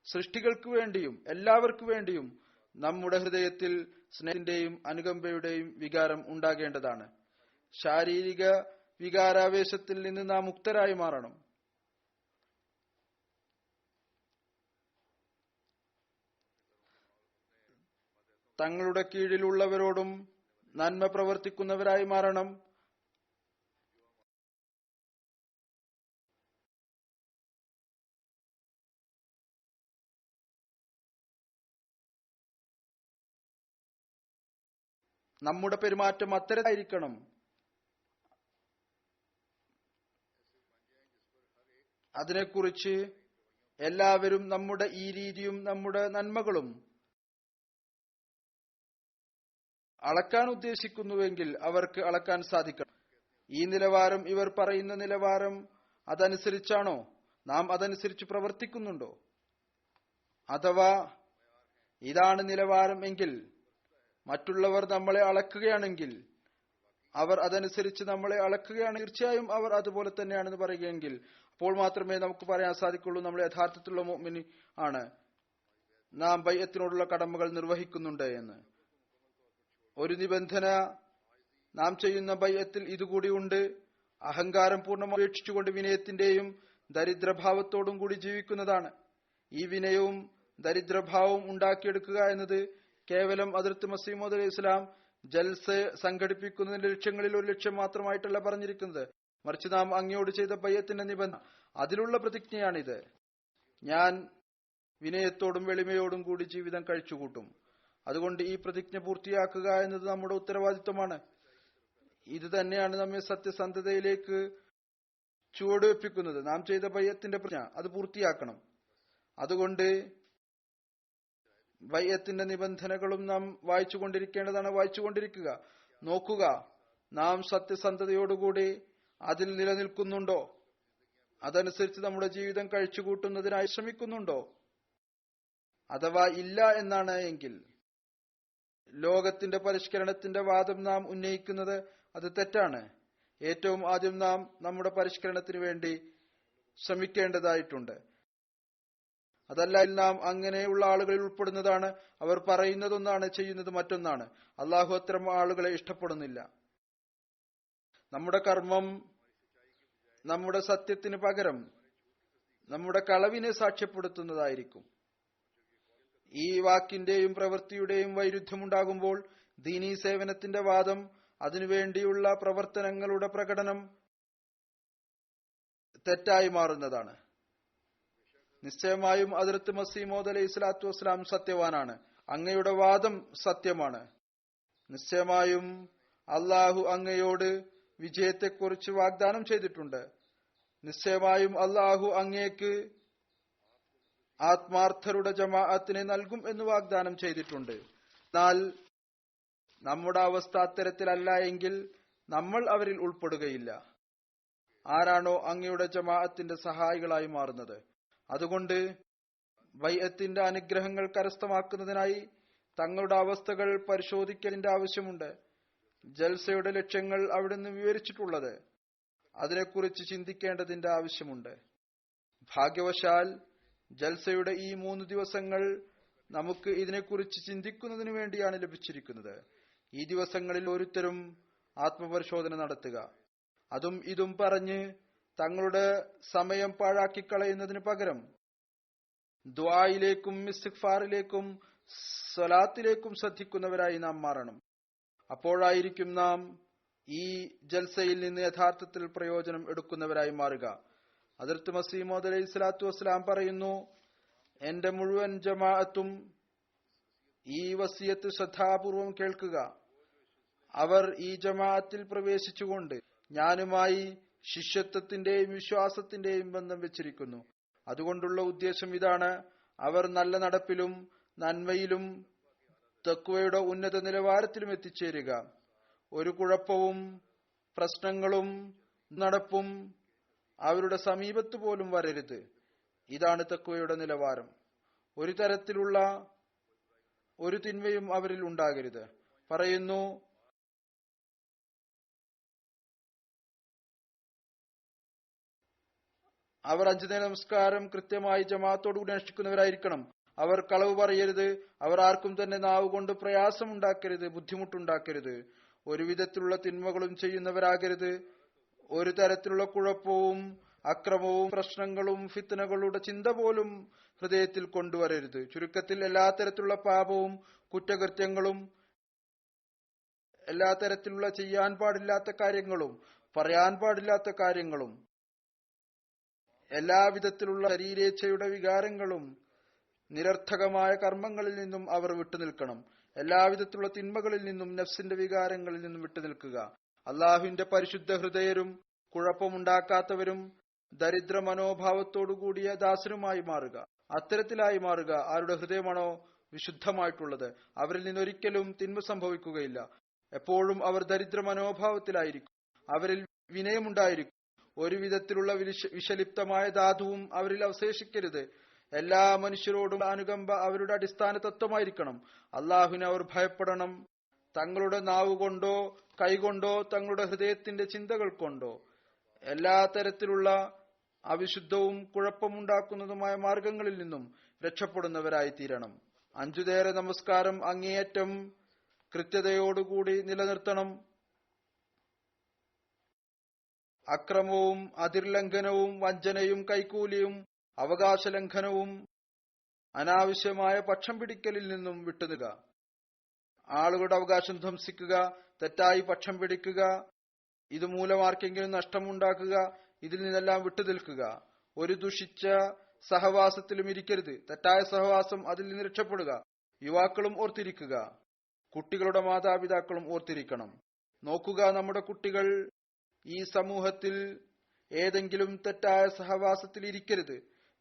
സൃഷ്ടികൾക്ക് വേണ്ടിയും എല്ലാവർക്കു വേണ്ടിയും നമ്മുടെ ഹൃദയത്തിൽ സ്നേഹത്തിന്റെയും അനുകമ്പയുടെയും വികാരം ഉണ്ടാകേണ്ടതാണ്. ശാരീരിക വികാരാവേശത്തിൽ നിന്ന് നാം മുക്തരായി മാറണം. തങ്ങളുടെ കീഴിലുള്ളവരോടും നന്മ പ്രവർത്തിക്കുന്നവരായി മാറണം. നമ്മുടെ പെരുമാറ്റം അത്തരത്തിലായിരിക്കണം. അതിനെക്കുറിച്ച് എല്ലാവരും നമ്മുടെ ഈ രീതിയും നമ്മുടെ നന്മകളും അളക്കാൻ ഉദ്ദേശിക്കുന്നുവെങ്കിൽ അവർക്ക് അളക്കാൻ സാധിക്കണം. ഈ നിലവാരം, ഇവർ പറയുന്ന നിലവാരം, അതനുസരിച്ചാണോ? നാം അതനുസരിച്ച് പ്രവർത്തിക്കുന്നുണ്ടോ? അഥവാ ഇതാണ് നിലവാരം എങ്കിൽ മറ്റുള്ളവർ നമ്മളെ അളക്കുകയാണെങ്കിൽ, അവർ അതനുസരിച്ച് നമ്മളെ അളക്കുകയാണ്, തീർച്ചയായും അവർ അതുപോലെ തന്നെയാണെന്ന് പറയുകയെങ്കിൽ അപ്പോൾ മാത്രമേ നമുക്ക് പറയാൻ സാധിക്കുള്ളൂ നമ്മൾ യഥാർത്ഥത്തിലുള്ള മുഅ്മിൻ ആണ്, നാം ബൈഅത്തിനോടുള്ള കടമകൾ നിർവഹിക്കുന്നുണ്ട് എന്ന്. ഒരു നിബന്ധന, നാം ചെയ്യുന്ന ബൈഅത്തിൽ ഇതുകൂടി ഉണ്ട്: അഹങ്കാരം പൂർണ്ണമായി ഉപേക്ഷിച്ചുകൊണ്ട് വിനയത്തിന്റെയും ദരിദ്രഭാവത്തോടും കൂടി ജീവിക്കുന്നതാണ്. ഈ വിനയവും ദരിദ്രഭാവവും ഉണ്ടാക്കിയെടുക്കുക എന്നത് കേവലം ഹദ്റത്ത് മസീഹ് മൗഊദ് അലൈഹി ഇസ്ലാം ജൽസ സംഘടിപ്പിക്കുന്നതിന്റെ ലക്ഷ്യങ്ങളിൽ ഒരു ലക്ഷ്യം മാത്രമായിട്ടല്ല പറഞ്ഞിരിക്കുന്നത്, മറിച്ച് നാം അങ്ങയോട് ചെയ്ത ബൈഅത്തിന്റെ നിബന്ധന, അതിലുള്ള പ്രതിജ്ഞയാണിത്. ഞാൻ വിനയത്തോടും എളിമയോടും കൂടി ജീവിതം കഴിച്ചുകൂട്ടും. അതുകൊണ്ട് ഈ പ്രതിജ്ഞ പൂർത്തിയാക്കുക എന്നത് നമ്മുടെ ഉത്തരവാദിത്വമാണ്. ഇത് തന്നെയാണ് നമ്മെ സത്യസന്ധതയിലേക്ക് ചുവടുവെപ്പിക്കുന്നത്. നാം ചെയ്ത ബൈഅത്തിന്റെ പ്രതിജ്ഞ അത് പൂർത്തിയാക്കണം. അതുകൊണ്ട് ബൈഅത്തിന്റെ നിബന്ധനകളും നാം വായിച്ചുകൊണ്ടിരിക്കേണ്ടതാണ്, വായിച്ചുകൊണ്ടിരിക്കുക. നോക്കുക, നാം സത്യസന്ധതയോടുകൂടി അതിൽ നിലനിൽക്കുന്നുണ്ടോ? അതനുസരിച്ച് നമ്മുടെ ജീവിതം കഴിച്ചുകൂട്ടുന്നതിനായി ശ്രമിക്കുന്നുണ്ടോ? അഥവാ ഇല്ല എന്നാണ് എങ്കിൽ ലോകത്തിന്റെ പരിഷ്കരണത്തിന്റെ വാദം നാം ഉന്നയിക്കുന്നത് അത് തെറ്റാണ്. ഏറ്റവും ആദ്യം നാം നമ്മുടെ പരിഷ്കരണത്തിന് വേണ്ടി ശ്രമിക്കേണ്ടതായിട്ടുണ്ട്. അതല്ല നാം അങ്ങനെയുള്ള ആളുകളിൽ ഉൾപ്പെടുന്നതാണ്. അവർ പറയുന്നതൊന്നാണ്, ചെയ്യുന്നത് മറ്റൊന്നാണ്. അള്ളാഹു അത്തരം ആളുകളെ ഇഷ്ടപ്പെടുന്നില്ല. നമ്മുടെ കർമ്മം നമ്മുടെ സത്യത്തിന് പകരം നമ്മുടെ കളവിനെ സാക്ഷ്യപ്പെടുത്തുന്നതായിരിക്കും. ഈ വാക്കിന്റെയും പ്രവൃത്തിയുടെയും വൈരുദ്ധ്യമുണ്ടാകുമ്പോൾ ദീനീ സേവനത്തിന്റെ വാദം, അതിനുവേണ്ടിയുള്ള പ്രവർത്തനങ്ങളുടെ പ്രകടനം തെറ്റായി മാറുന്നതാണ്. നിശ്ചയമായും ഹദ്റത്ത് മസീഹ് മൗഊദ് അലൈഹി സ്വലാത്തു വസ്സലാം സത്യവാനാണ്. അങ്ങയുടെ വാദം സത്യമാണ്. നിശ്ചയമായും അള്ളാഹു അങ്ങയോട് വിജയത്തെക്കുറിച്ച് വാഗ്ദാനം ചെയ്തിട്ടുണ്ട്. നിശ്ചയമായും അള്ളാഹു അങ്ങേക്ക് ആത്മാർത്ഥരുടെ ജമാഅത്തിനെ നൽകും എന്ന് വാഗ്ദാനം ചെയ്തിട്ടുണ്ട്. എന്നാൽ നമ്മുടെ അവസ്ഥ അത്തരത്തിലല്ല എങ്കിൽ നമ്മൾ അവരിൽ ഉൾപ്പെടുകയില്ല. ആരാണോ അങ്ങയുടെ ജമാഅത്തിന്റെ സഹായികളായി മാറുന്നത്. അതുകൊണ്ട് ബൈഅത്തിന്റെ അനുഗ്രഹങ്ങൾ കരസ്ഥമാക്കുന്നതിനായി തങ്ങളുടെ അവസ്ഥകൾ പരിശോധിക്കലിന്റെ ആവശ്യമുണ്ട്. ജൽസയുടെ ലക്ഷ്യങ്ങൾ അവിടുന്ന് വിവരിച്ചിട്ടുള്ളത്, അതിനെക്കുറിച്ച് ചിന്തിക്കേണ്ടതിന്റെ ആവശ്യമുണ്ട്. ഭാഗ്യവശാൽ ജൽസയുടെ ഈ 3 ദിവസങ്ങൾ നമുക്ക് ഇതിനെക്കുറിച്ച് ചിന്തിക്കുന്നതിനു വേണ്ടിയാണ് ലഭിച്ചിരിക്കുന്നത്. ഈ ദിവസങ്ങളിൽ ഓരോരുത്തരും ആത്മപരിശോധന നടത്തുക. അതും ഇതും പറഞ്ഞ് തങ്ങളുടെ സമയം പാഴാക്കിക്കളയുന്നതിന് പകരം ദുആയിലേക്കും ഇസ്തിഗ്ഫാറിലേക്കും സ്വലാത്തിലേക്കും ശ്രദ്ധിക്കുന്നവരായി നാം മാറണം. അപ്പോഴായിരിക്കും നാം ഈ ജൽസയിൽ നിന്ന് യഥാർത്ഥത്തിൽ പ്രയോജനം എടുക്കുന്നവരായി മാറുക. ഹദ്റത്ത് മസീഹ് മൗഊദ് അലൈഹി സ്വലാത്തു വസ്സലാം പറയുന്നു, എന്റെ മുഴുവൻ ജമാഅത്തും ഈ വസിയത്ത് ശ്രദ്ധാപൂർവം കേൾക്കുക. അവർ ഈ ജമാഅത്തിൽ പ്രവേശിച്ചുകൊണ്ട് ഞാനുമായി ശിഷ്യത്വത്തിന്റെയും വിശ്വാസത്തിന്റെയും ബന്ധം വെച്ചിരിക്കുന്നു. അതുകൊണ്ടുള്ള ഉദ്ദേശം ഇതാണ്: അവർ നല്ല നടപ്പിലും നന്മയിലും തഖ്വയുടെ ഉന്നത നിലവാരത്തിലും എത്തിച്ചേരുക. ഒരു കുഴപ്പവും പ്രശ്നങ്ങളും നടപ്പും അവരുടെ സമീപത്ത് പോലും വരരുത്. ഇതാണ് തഖ്വയുടെ നിലവാരം. ഒരു തരത്തിലുള്ള ഒരു തിന്മയും അവരിൽ ഉണ്ടാകരുത്. പറയുന്നു, അവർ 5 നേര നമസ്കാരം കൃത്യമായി ജമാഅത്തോടുകൂടി അനുഷ്ഠിക്കുന്നവരായിരിക്കണം. അവർ കളവ് പറയരുത്. അവർ ആർക്കും തന്നെ നാവ് കൊണ്ട് പ്രയാസമുണ്ടാക്കരുത്, ബുദ്ധിമുട്ടുണ്ടാക്കരുത്. ഒരു വിധത്തിലുള്ള തിന്മകളും ചെയ്യുന്നവരാകരുത്. ഒരു തരത്തിലുള്ള കുഴപ്പവും അക്രമവും പ്രശ്നങ്ങളും ഫിത്നകളുടെ ചിന്ത പോലും ഹൃദയത്തിൽ കൊണ്ടുവരരുത്. ചുരുക്കത്തിൽ എല്ലാ തരത്തിലുള്ള പാപവും കുറ്റകൃത്യങ്ങളും എല്ലാ തരത്തിലുള്ള ചെയ്യാൻ പാടില്ലാത്ത കാര്യങ്ങളും പറയാൻ പാടില്ലാത്ത കാര്യങ്ങളും എല്ലാവിധത്തിലുള്ള ശരീരേച്ഛയുടെ വികാരങ്ങളും നിരർത്ഥകമായ കർമ്മങ്ങളിൽ നിന്നും അവർ വിട്ടുനിൽക്കണം. എല്ലാവിധത്തിലുള്ള തിന്മകളിൽ നിന്നും നഫ്സിന്റെ വികാരങ്ങളിൽ നിന്നും വിട്ടുനിൽക്കുക. അള്ളാഹുവിന്റെ പരിശുദ്ധ ഹൃദയരും കുഴപ്പമുണ്ടാക്കാത്തവരും ദരിദ്ര മനോഭാവത്തോടുകൂടിയ ദാസനുമായി മാറുക. അത്തരത്തിലായി മാറുക ആരുടെ ഹൃദയമാണോ വിശുദ്ധമായിട്ടുള്ളത്. അവരിൽ നിന്നൊരിക്കലും തിന്മ സംഭവിക്കുകയില്ല. എപ്പോഴും അവർ ദരിദ്ര മനോഭാവത്തിലായിരിക്കും. അവരിൽ വിനയമുണ്ടായിരിക്കും. ഒരു വിധത്തിലുള്ള വിഷലിപ്തമായ ധാതുവും അവരിൽ അവശേഷിക്കരുത്. എല്ലാ മനുഷ്യരോടും അനുകമ്പ അവരുടെ അടിസ്ഥാന തത്വമായിരിക്കണം. അള്ളാഹുവിനെ അവർ ഭയപ്പെടണം. തങ്ങളുടെ നാവ് കൊണ്ടോ കൈകൊണ്ടോ തങ്ങളുടെ ഹൃദയത്തിന്റെ ചിന്തകൾ കൊണ്ടോ എല്ലാ തരത്തിലുള്ള അവിശുദ്ധവും കുഴപ്പമുണ്ടാക്കുന്നതുമായ മാർഗങ്ങളിൽ നിന്നും രക്ഷപ്പെടുന്നവരായി തീരണം. 5 നേര നമസ്കാരം അങ്ങേയറ്റം കൃത്യതയോടുകൂടി നിലനിർത്തണം. അക്രമവും അതിർലംഘനവും വഞ്ചനയും കൈക്കൂലിയും അവകാശ ലംഘനവും അനാവശ്യമായ പക്ഷം പിടിക്കലിൽ നിന്നും വിട്ടുനിൽക്കുക. ആളുകളുടെ അവകാശം ധ്വംസിക്കുക, തെറ്റായി പക്ഷം പിടിക്കുക, ഇതുമൂലം ആർക്കെങ്കിലും നഷ്ടമുണ്ടാക്കുക, ഇതിൽ നിന്നെല്ലാം വിട്ടുനിൽക്കുക. ഒരു ദുഷിച്ച സഹവാസത്തിലും ഇരിക്കരുത്. തെറ്റായ സഹവാസം, അതിൽ നിന്ന് രക്ഷപ്പെടുക. യുവാക്കളും ഓർത്തിരിക്കുക. കുട്ടികളുടെ മാതാപിതാക്കളും ഓർത്തിരിക്കണം. നോക്കുക, നമ്മുടെ കുട്ടികൾ ഈ സമൂഹത്തിൽ ഏതെങ്കിലും തെറ്റായ സഹവാസത്തിൽ ഇരിക്കരുത്.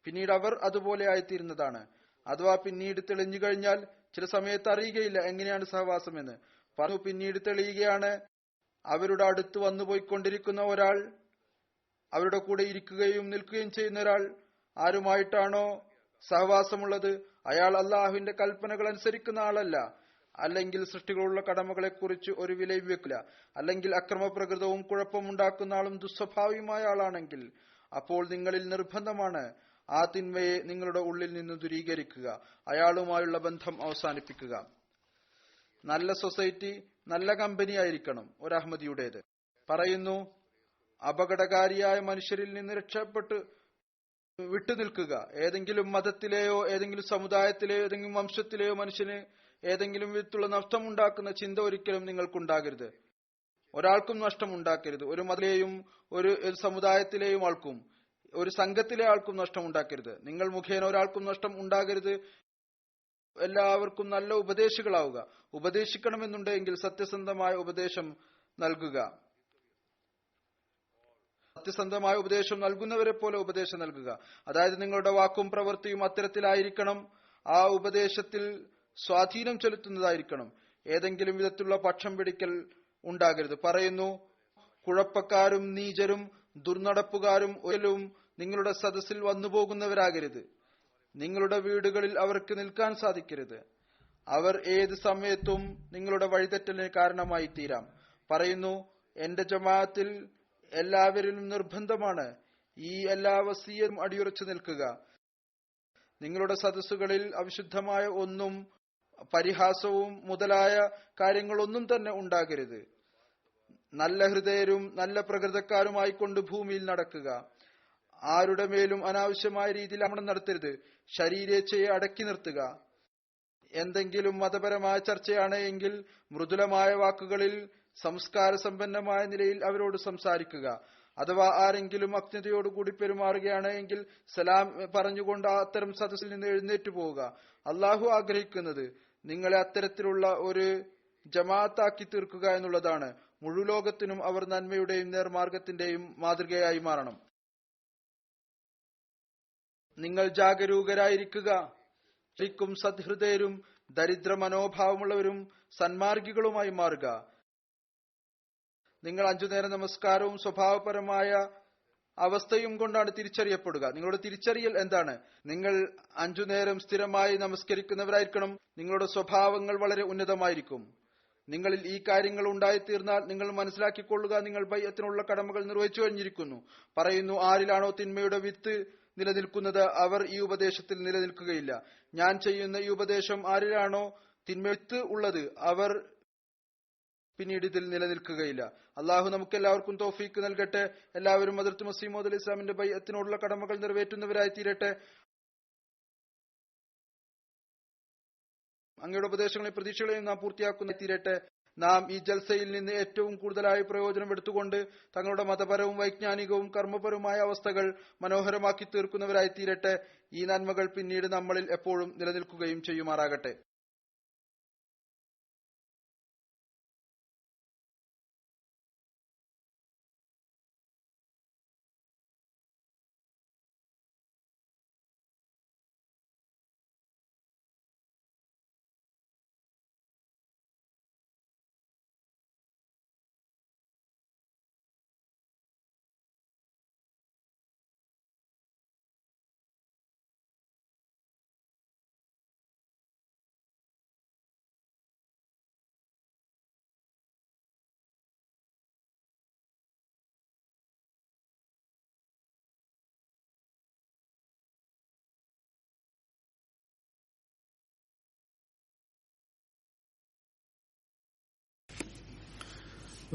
പിന്നീട് അവർ അതുപോലെ ആയിത്തീരുന്നതാണ്. അഥവാ പിന്നീട് തെളിഞ്ഞു കഴിഞ്ഞാൽ ചില സമയത്ത് അറിയുകയില്ല എങ്ങനെയാണ് സഹവാസം എന്ന്. പറഞ്ഞു പിന്നീട് തെളിയുകയാണ്. അവരുടെ അടുത്ത് വന്നു പോയിക്കൊണ്ടിരിക്കുന്ന ഒരാൾ, അവരുടെ കൂടെ ഇരിക്കുകയും നിൽക്കുകയും ചെയ്യുന്ന ഒരാൾ ആരുമായിട്ടാണോ സഹവാസമുള്ളത് അയാൾ അള്ളാഹുവിന്റെ കൽപ്പനകൾ അനുസരിക്കുന്ന ആളല്ല, അല്ലെങ്കിൽ സൃഷ്ടികളുള്ള കടമകളെക്കുറിച്ച് ഒരു വിലയും വെക്കില്ല, അല്ലെങ്കിൽ അക്രമപ്രകൃതവും കുഴപ്പമുണ്ടാക്കുന്ന ആളും ദുസ്വഭാവിയുമായ ആളാണെങ്കിൽ അപ്പോൾ നിങ്ങളിൽ നിർബന്ധമാണ് ആ തിന്മയെ നിങ്ങളുടെ ഉള്ളിൽ നിന്ന് ദൂരീകരിക്കുക, അയാളുമായുള്ള ബന്ധം അവസാനിപ്പിക്കുക. നല്ല സൊസൈറ്റി, നല്ല കമ്പനി ആയിരിക്കണം ഒരു അഹമ്മദിയുടേത്. പറയുന്നു, അപകടകാരിയായ മനുഷ്യരിൽ നിന്ന് രക്ഷപ്പെട്ട് വിട്ടുനിൽക്കുക. ഏതെങ്കിലും മതത്തിലെയോ ഏതെങ്കിലും സമുദായത്തിലെയോ ഏതെങ്കിലും വംശത്തിലെയോ മനുഷ്യന് ഏതെങ്കിലും വിധത്തിലുള്ള നഷ്ടമുണ്ടാക്കുന്ന ചിന്ത ഒരിക്കലും നിങ്ങൾക്കുണ്ടാകരുത്. ഒരാൾക്കും നഷ്ടമുണ്ടാക്കരുത്. ഒരു മതത്തിലെയും ഒരു സമുദായത്തിലെയും ആൾക്കും ഒരു സംഘത്തിലെ ആൾക്കും നഷ്ടമുണ്ടാക്കരുത്. നിങ്ങൾ മുഖേന ഒരാൾക്കും നഷ്ടം ഉണ്ടാകരുത്. എല്ലാവർക്കും നല്ല ഉപദേശികളാവുക. ഉപദേശിക്കണമെന്നുണ്ടെങ്കിൽ സത്യസന്ധമായ ഉപദേശം നൽകുക. സത്യസന്ധമായ ഉപദേശം നൽകുന്നവരെ പോലെ ഉപദേശം നൽകുക. അതായത് നിങ്ങളുടെ വാക്കും പ്രവൃത്തിയും അത്തരത്തിലായിരിക്കണം. ആ ഉപദേശത്തിൽ സ്വാധീനം ചെലുത്തുന്നതായിരിക്കണം. ഏതെങ്കിലും വിധത്തിലുള്ള പക്ഷം പിടിക്കൽ ഉണ്ടാകരുത്. പറയുന്നു, കുഴപ്പക്കാരും നീചരും ദുർനടപ്പുകാരും ഒരിക്കലും നിങ്ങളുടെ സദസ്സിൽ വന്നുപോകുന്നവരാകരുത്. നിങ്ങളുടെ വീടുകളിൽ അവർക്ക് നിൽക്കാൻ സാധിക്കരുത്. അവർ ഏത് സമയത്തും നിങ്ങളുടെ വഴിതെറ്റലിന് കാരണമായി തീരാം. പറയുന്നു, എന്റെ ജമാഅത്തിൽ എല്ലാവരിലും നിർബന്ധമാണ് ഈ എല്ലാ വസിയത്തും അടിയുറച്ചു നിൽക്കുക. നിങ്ങളുടെ സദസ്സുകളിൽ അവിശുദ്ധമായ ഒന്നും പരിഹാസവും മുതലായ കാര്യങ്ങളൊന്നും തന്നെ ഉണ്ടാകരുത്. നല്ല ഹൃദയരും നല്ല പ്രകൃതക്കാരുമായിക്കൊണ്ട് ഭൂമിയിൽ നടക്കുക. ആരുടെ മേലും അനാവശ്യമായ രീതിയിൽ ആക്രമണം നടത്തരുത്. ശരീരേച്ഛയെ അടക്കി നിർത്തുക. എന്തെങ്കിലും മതപരമായ ചർച്ചയാണ് എങ്കിൽ മൃദുലമായ വാക്കുകളിൽ സംസ്കാര സമ്പന്നമായ നിലയിൽ അവരോട് സംസാരിക്കുക. അഥവാ ആരെങ്കിലും അജ്ഞതയോടുകൂടി പെരുമാറുകയാണ് എങ്കിൽ സലാം പറഞ്ഞുകൊണ്ട് അത്തരം സദസ്സിൽ നിന്ന് എഴുന്നേറ്റ് പോവുക. അള്ളാഹു ആഗ്രഹിക്കുന്നത് നിങ്ങളെ അത്തരത്തിലുള്ള ഒരു ജമാഅത്താക്കി തീർക്കുക എന്നുള്ളതാണ്. മുഴുലോകത്തിനും അവർ നന്മയുടെയും നേർമാർഗത്തിന്റെയും മാതൃകയായി മാറണം. നിങ്ങൾ ജാഗരൂകരായിരിക്കുക. ശരിക്കും സദ്ഹൃദയരും ദരിദ്ര മനോഭാവമുള്ളവരും സന്മാർഗികളുമായി മാറുക. നിങ്ങൾ 5 നേര നമസ്കാരവും സ്വഭാവപരമായ അവസ്ഥയും കൊണ്ടാണ് തിരിച്ചറിയപ്പെടുക. നിങ്ങളുടെ തിരിച്ചറിയൽ എന്താണ്? നിങ്ങൾ 5 നേരം സ്ഥിരമായി നമസ്കരിക്കുന്നവരായിരിക്കണം. നിങ്ങളുടെ സ്വഭാവങ്ങൾ വളരെ ഉന്നതമായിരിക്കും. നിങ്ങളിൽ ഈ കാര്യങ്ങൾ ഉണ്ടായിത്തീർന്നാൽ നിങ്ങൾ മനസ്സിലാക്കിക്കൊള്ളുക, നിങ്ങൾ ബൈഅത്തിനുള്ള കടമകൾ നിർവഹിച്ചു കഴിഞ്ഞിരിക്കുന്നു. പറയുന്നു, ആരിലാണോ തിന്മയുടെ വിത്ത് നിലനിൽക്കുന്നത് അവർ ഈ ഉപദേശത്തിൽ നിലനിൽക്കുകയില്ല. ഞാൻ ചെയ്യുന്ന ഈ ഉപദേശം ആരിലാണോ തിന്മ വിത്ത് ഉള്ളത് അവർ പിന്നീട് ഇതിൽ നിലനിൽക്കുകയില്ല. അള്ളാഹു നമുക്ക് എല്ലാവർക്കും തൗഫീക്ക് നൽകട്ടെ. എല്ലാവരും ഹദ്റത്ത് മസീഹ് മൗഊദ് അലൈഹി ഇസ്ലാമിന്റെ ബൈഅത്തിനോടുള്ള കടമകൾ നിറവേറ്റുന്നവരായി തീരട്ടെ. അങ്ങയുടെ ഉപദേശങ്ങളെയും പ്രതീക്ഷകളെയും നാം പൂർത്തിയാക്കുന്ന തീരട്ടെ. നാം ഈ ജൽസയിൽ നിന്ന് ഏറ്റവും കൂടുതലായി പ്രയോജനം എടുത്തുകൊണ്ട് തങ്ങളുടെ മതപരവും വൈജ്ഞാനികവും കർമ്മപരവുമായ അവസ്ഥകൾ മനോഹരമാക്കി തീർക്കുന്നവരായി തീരട്ടെ. ഈ നന്മകൾ പിന്നീട് നമ്മളിൽ എപ്പോഴും നിലനിൽക്കുകയും ചെയ്യുമാറാകട്ടെ.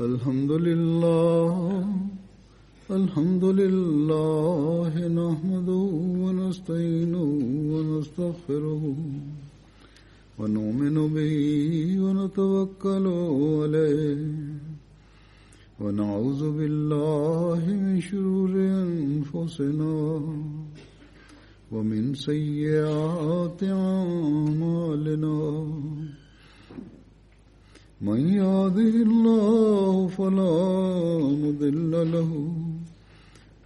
الحمد لله نحمده ونستعينه ونستغفره ونؤمن به ونتوكل عليه ونعوذ بالله من شرور أنفسنا ومن سيئات أعمالنا. من يهده الله فلا مضل له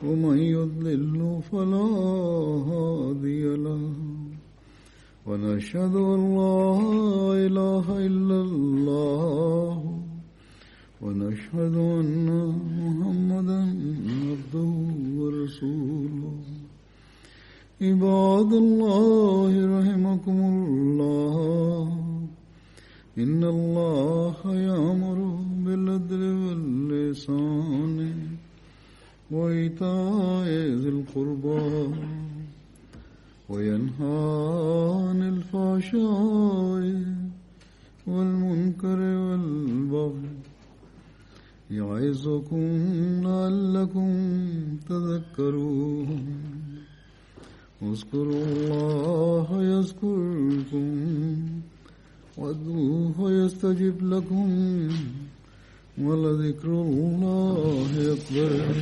ومن يضلل فلا هادي له ونشهد أن لا إله إلا الله ونشهد أن محمدا عبده ورسوله. عباد الله رحمكم الله إن الله يأمر بالعدل والإحسان وإيتاء ذي القربى وينهى عن الفحشاء والمنكر والبغي يعظكم لعلكم تذكرون اذكروا الله يذكركم وادعوه يستجب لكم ولذكر الله أكبر